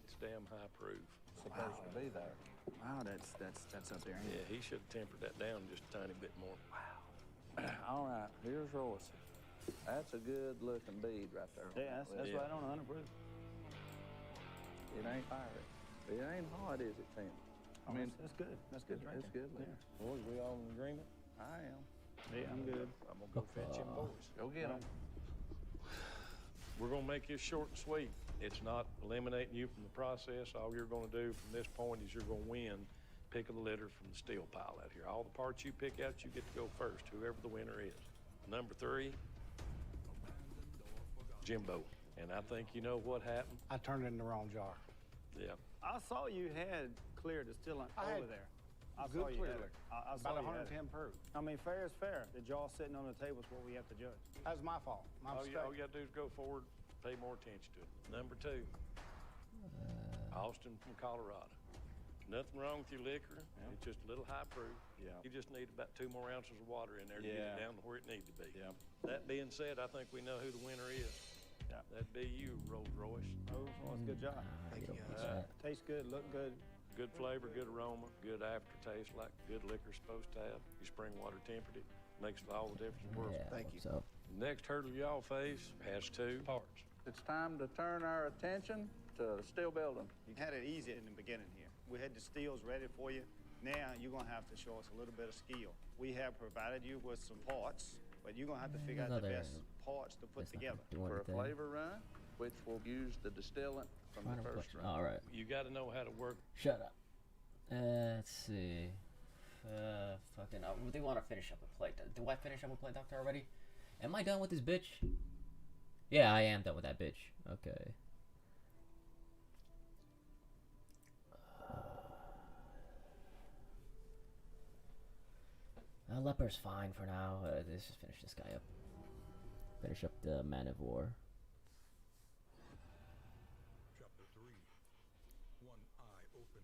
It's damn high proof. Supposed to be there. Wow, that's up there. Yeah, he should have tempered that down just a tiny bit more. Wow. All right, here's Royce. That's a good looking bead right there. Yeah, that's right on 100 proof. It ain't fiery. It ain't hot, is it, Tim? I mean, that's good. That's good. Right that's there. good. Yeah. Boys, we all in agreement? I am. Yeah, I'm good. I'm gonna go fetch him, boys. Go get him. We're gonna make this short and sweet. It's not eliminating you from the process. All you're gonna do from this point is you're gonna win pick of the litter from the steel pile out here. All the parts you pick out, you get to go first, whoever the winner is. Number 3, Jimbo. And I think you know what happened. I turned it in the wrong jar. Yeah. I saw you had clear distillant over there. I saw Good you clear had liquor. it. I saw About you had 110 it. proof. I mean, fair is fair. The jar sitting on the table is what we have to judge. That was my fault. My All you mistake. gotta do is go forward, pay more attention to it. Number 2, Austin from Colorado. Nothing wrong with your liquor. Yeah. It's just a little high proof. Yeah. You just need about 2 more ounces of water in there to get Yeah. it down to where it needs to be. Yeah. That being said, I think we know who the winner is. Yeah. That'd be you, Rolls Royce. Oh, well, it's a good job. Thank you. Tastes good, look good. Good flavor, good aroma, good aftertaste, like good liquor's supposed to have. You spring water tempered it, makes all the difference in the world. Yeah, Thank you. So, Next hurdle y'all face has 2 parts. It's time to turn our attention to the steel building. You had it easy in the beginning here. We had the steels ready for you. Now you're gonna have to show us a little bit of skill. We have provided you with some parts, but you're gonna have to figure out the Another- best parts to put that's not together. doing For a anything. flavor run, which will use the distillant from the first run. All right. You got to know how to work. Shut up. Let's see. Fucking. They want to finish up with Plate. Do I finish up with Plate Doctor already? Am I done with this bitch? Yeah, I am done with that bitch. Okay. Leper's fine for now. Let's just finish this guy up. Finish up the Man of War. Chapter 3. One eye open.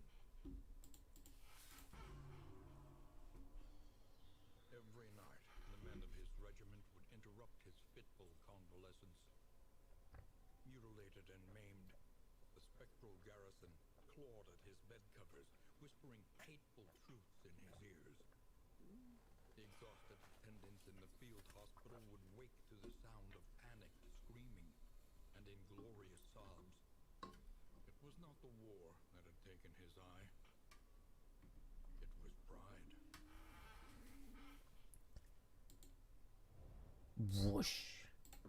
Every night, the men of his regiment would interrupt his fitful convalescence. Mutilated and maimed, the spectral garrison clawed at his bed covers, whispering hateful truths in his ears. The exhausted attendants in the field hospital would wake to the sound of panicked screaming and inglorious sobs. It was not the war that had taken his eye. It was pride. Whoosh.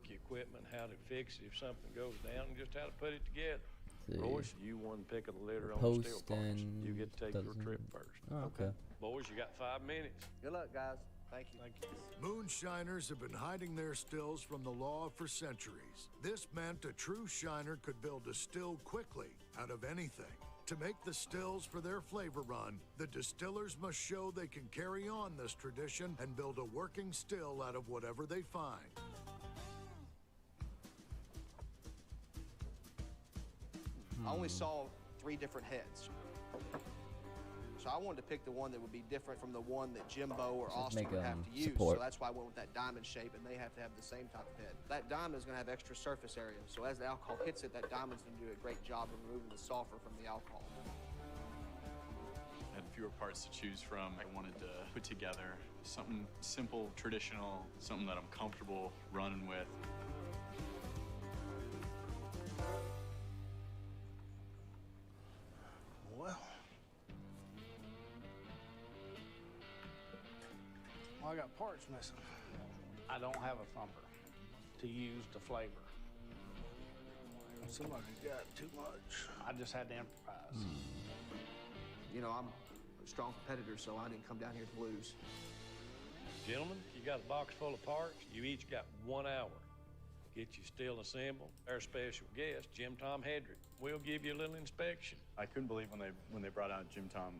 The equipment, how to fix it if something goes down, and just how to put it together. See. Royce, you won pick of the litter on the steel Post parts. and You get to take your doesn't- trip first. Oh, okay. Boys, you got 5 minutes. Good luck, guys. Thank you. Thank you. Moonshiners have been hiding their stills from the law for centuries. This meant a true shiner could build a still quickly out of anything. To make the stills for their flavor run, the distillers must show they can carry on this tradition and build a working still out of whatever they find. I only saw 3 different heads. So I wanted to pick the one that would be different from the one that Jimbo or So Austin make, would have to use. support. So that's why I went with that diamond shape, and they have to have the same type of head. That diamond is going to have extra surface area. So as the alcohol hits it, that diamond's going to do a great job of removing the sulfur from the alcohol. Had fewer parts to choose from. I wanted to put together something simple, traditional, something that I'm comfortable running with. Well, I got parts missing. I don't have a thumper to use to flavor. Somebody got too much. I just had to improvise. You know, I'm a strong competitor, so I didn't come down here to lose. Gentlemen, you got a box full of parts. You each got 1 hour. Get you still assembled. Our special guest, Jim Tom Hedrick. We'll give you a little inspection. I couldn't believe when they brought out Jim Tom,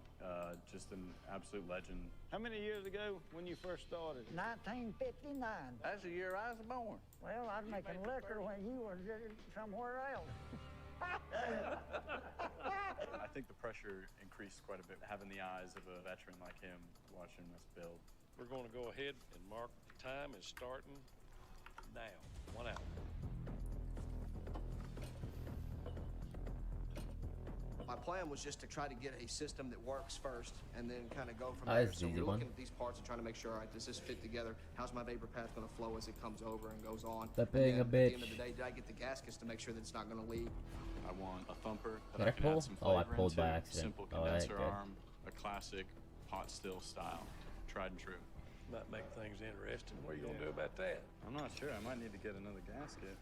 just an absolute legend. How many years ago when you first started? 1959. That's the year I was born. Well, I was making liquor when you were somewhere else. I think the pressure increased quite a bit, having the eyes of a veteran like him watching us build. We're going to go ahead and mark the time is starting now. 1 hour. My plan was just to try to get a system that works first and then kind of go from there. So we're looking at these parts and trying to make sure, all right, does this fit together? How's my vapor path going to flow as it comes over and goes on? That being a At the end of bitch. the day, did I get the gaskets to make sure that it's not going to leak? I want a thumper that Did I I can pull? add some Oh, I flavor pulled into, by accident. simple Oh, alright, condenser good. arm, a classic pot still style, tried and true. Might make things interesting. What are you going to do about that? I'm not sure. I might need to get another gasket.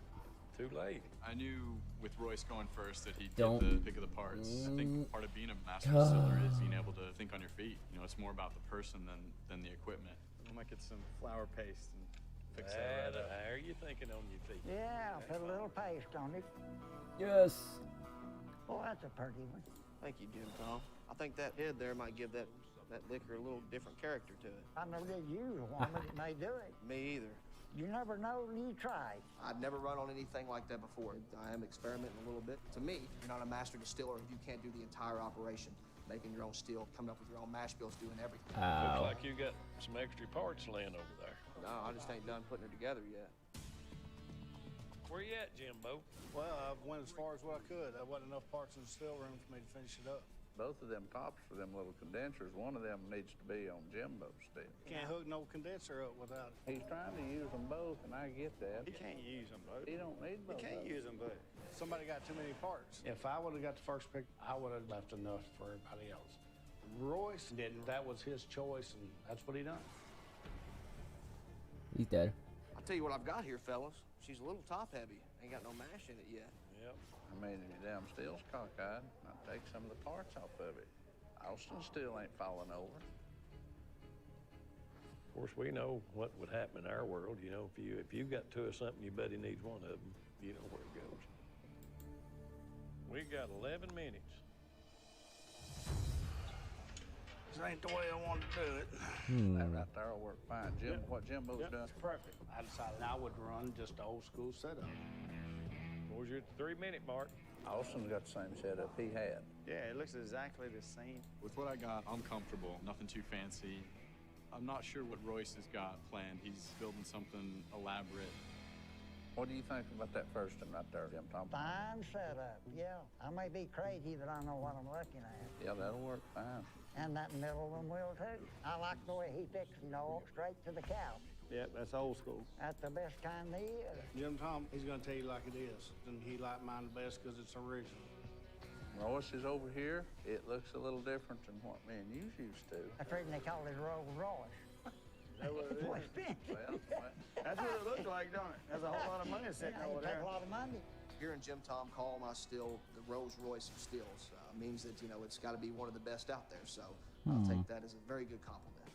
Too late. I knew with Royce going first that he'd Don't- get the pick of the parts. I think part of being a master distiller is being able to think on your feet. You know, it's more about the person than the equipment. I might get some flour paste and fix that right up. How are you thinking on your feet? Yeah, put a little paste on it. Yes. Oh, that's a pretty one. Thank you, Jim Tom. I think that head there might give that liquor a little different character to it. I never did use one, but it may do it. Me either. You never know till you try. I've never run on anything like that before. I am experimenting a little bit. To me, you're not a master distiller if you can't do the entire operation. Making your own still, coming up with your own mash bills, doing everything. Looks like you got some extra parts laying over there. No, I just ain't done putting it together yet. Where you at, Jimbo? Well, I went as far as what I could. There wasn't enough parts in the still room for me to finish it up. Both of them tops for them little condensers, one of them needs to be on Jimbo's still. Can't hook no condenser up without it. He's trying to use them both, and I get that. He can't use them both. He don't need both. He can't use them both. Somebody got too many parts. If I would have got the first pick, I would have left enough for everybody else. Royce didn't. That was his choice, and that's what he done. He's dead. I'll tell you what I've got here, fellas. She's a little top heavy. Ain't got no mash in it yet. Yep. I mean, if your damn steel's cockeyed, I'll take some of the parts off of it. Austin still ain't falling over. Of course, we know what would happen in our world. You know, if you got two of something, your buddy needs one of them. You know where it goes. We got 11 minutes. This ain't the way I want to do it. That right there will work fine. Jim, what Jimbo's done? It's perfect. I decided I would run just the old school setup. What was your 3-minute mark? Austin's got the same setup he had. Yeah, it looks exactly the same. With what I got, I'm comfortable. Nothing too fancy. I'm not sure what Royce has got planned. He's building something elaborate. What do you think about that first one right there, Jim Tom? Fine setup, yeah. I may be crazy, but I know what I'm looking at. Yeah, that'll work fine. And that middle one will too. I like the way he fixed it all straight to the couch. Yep, that's old school. That's the best kind there is. Jim Tom, he's gonna tell you like it is. And he liked mine the best because it's original. Royce is over here. It looks a little different than what me and you's used to. That's the reason they call it Rolls Royce. That's what it More is. expensive. That's what it looks like, don't it? There's a whole lot of money sitting over It takes there. a lot of money. Hearing Jim Tom call my still the Rolls Royce of stills means that, you know, it's got to be one of the best out there. So I'll take that as a very good compliment.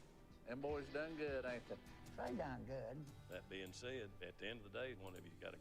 Them boys done good, ain't they? They done good. That being said, at the end of the day, one of you got to go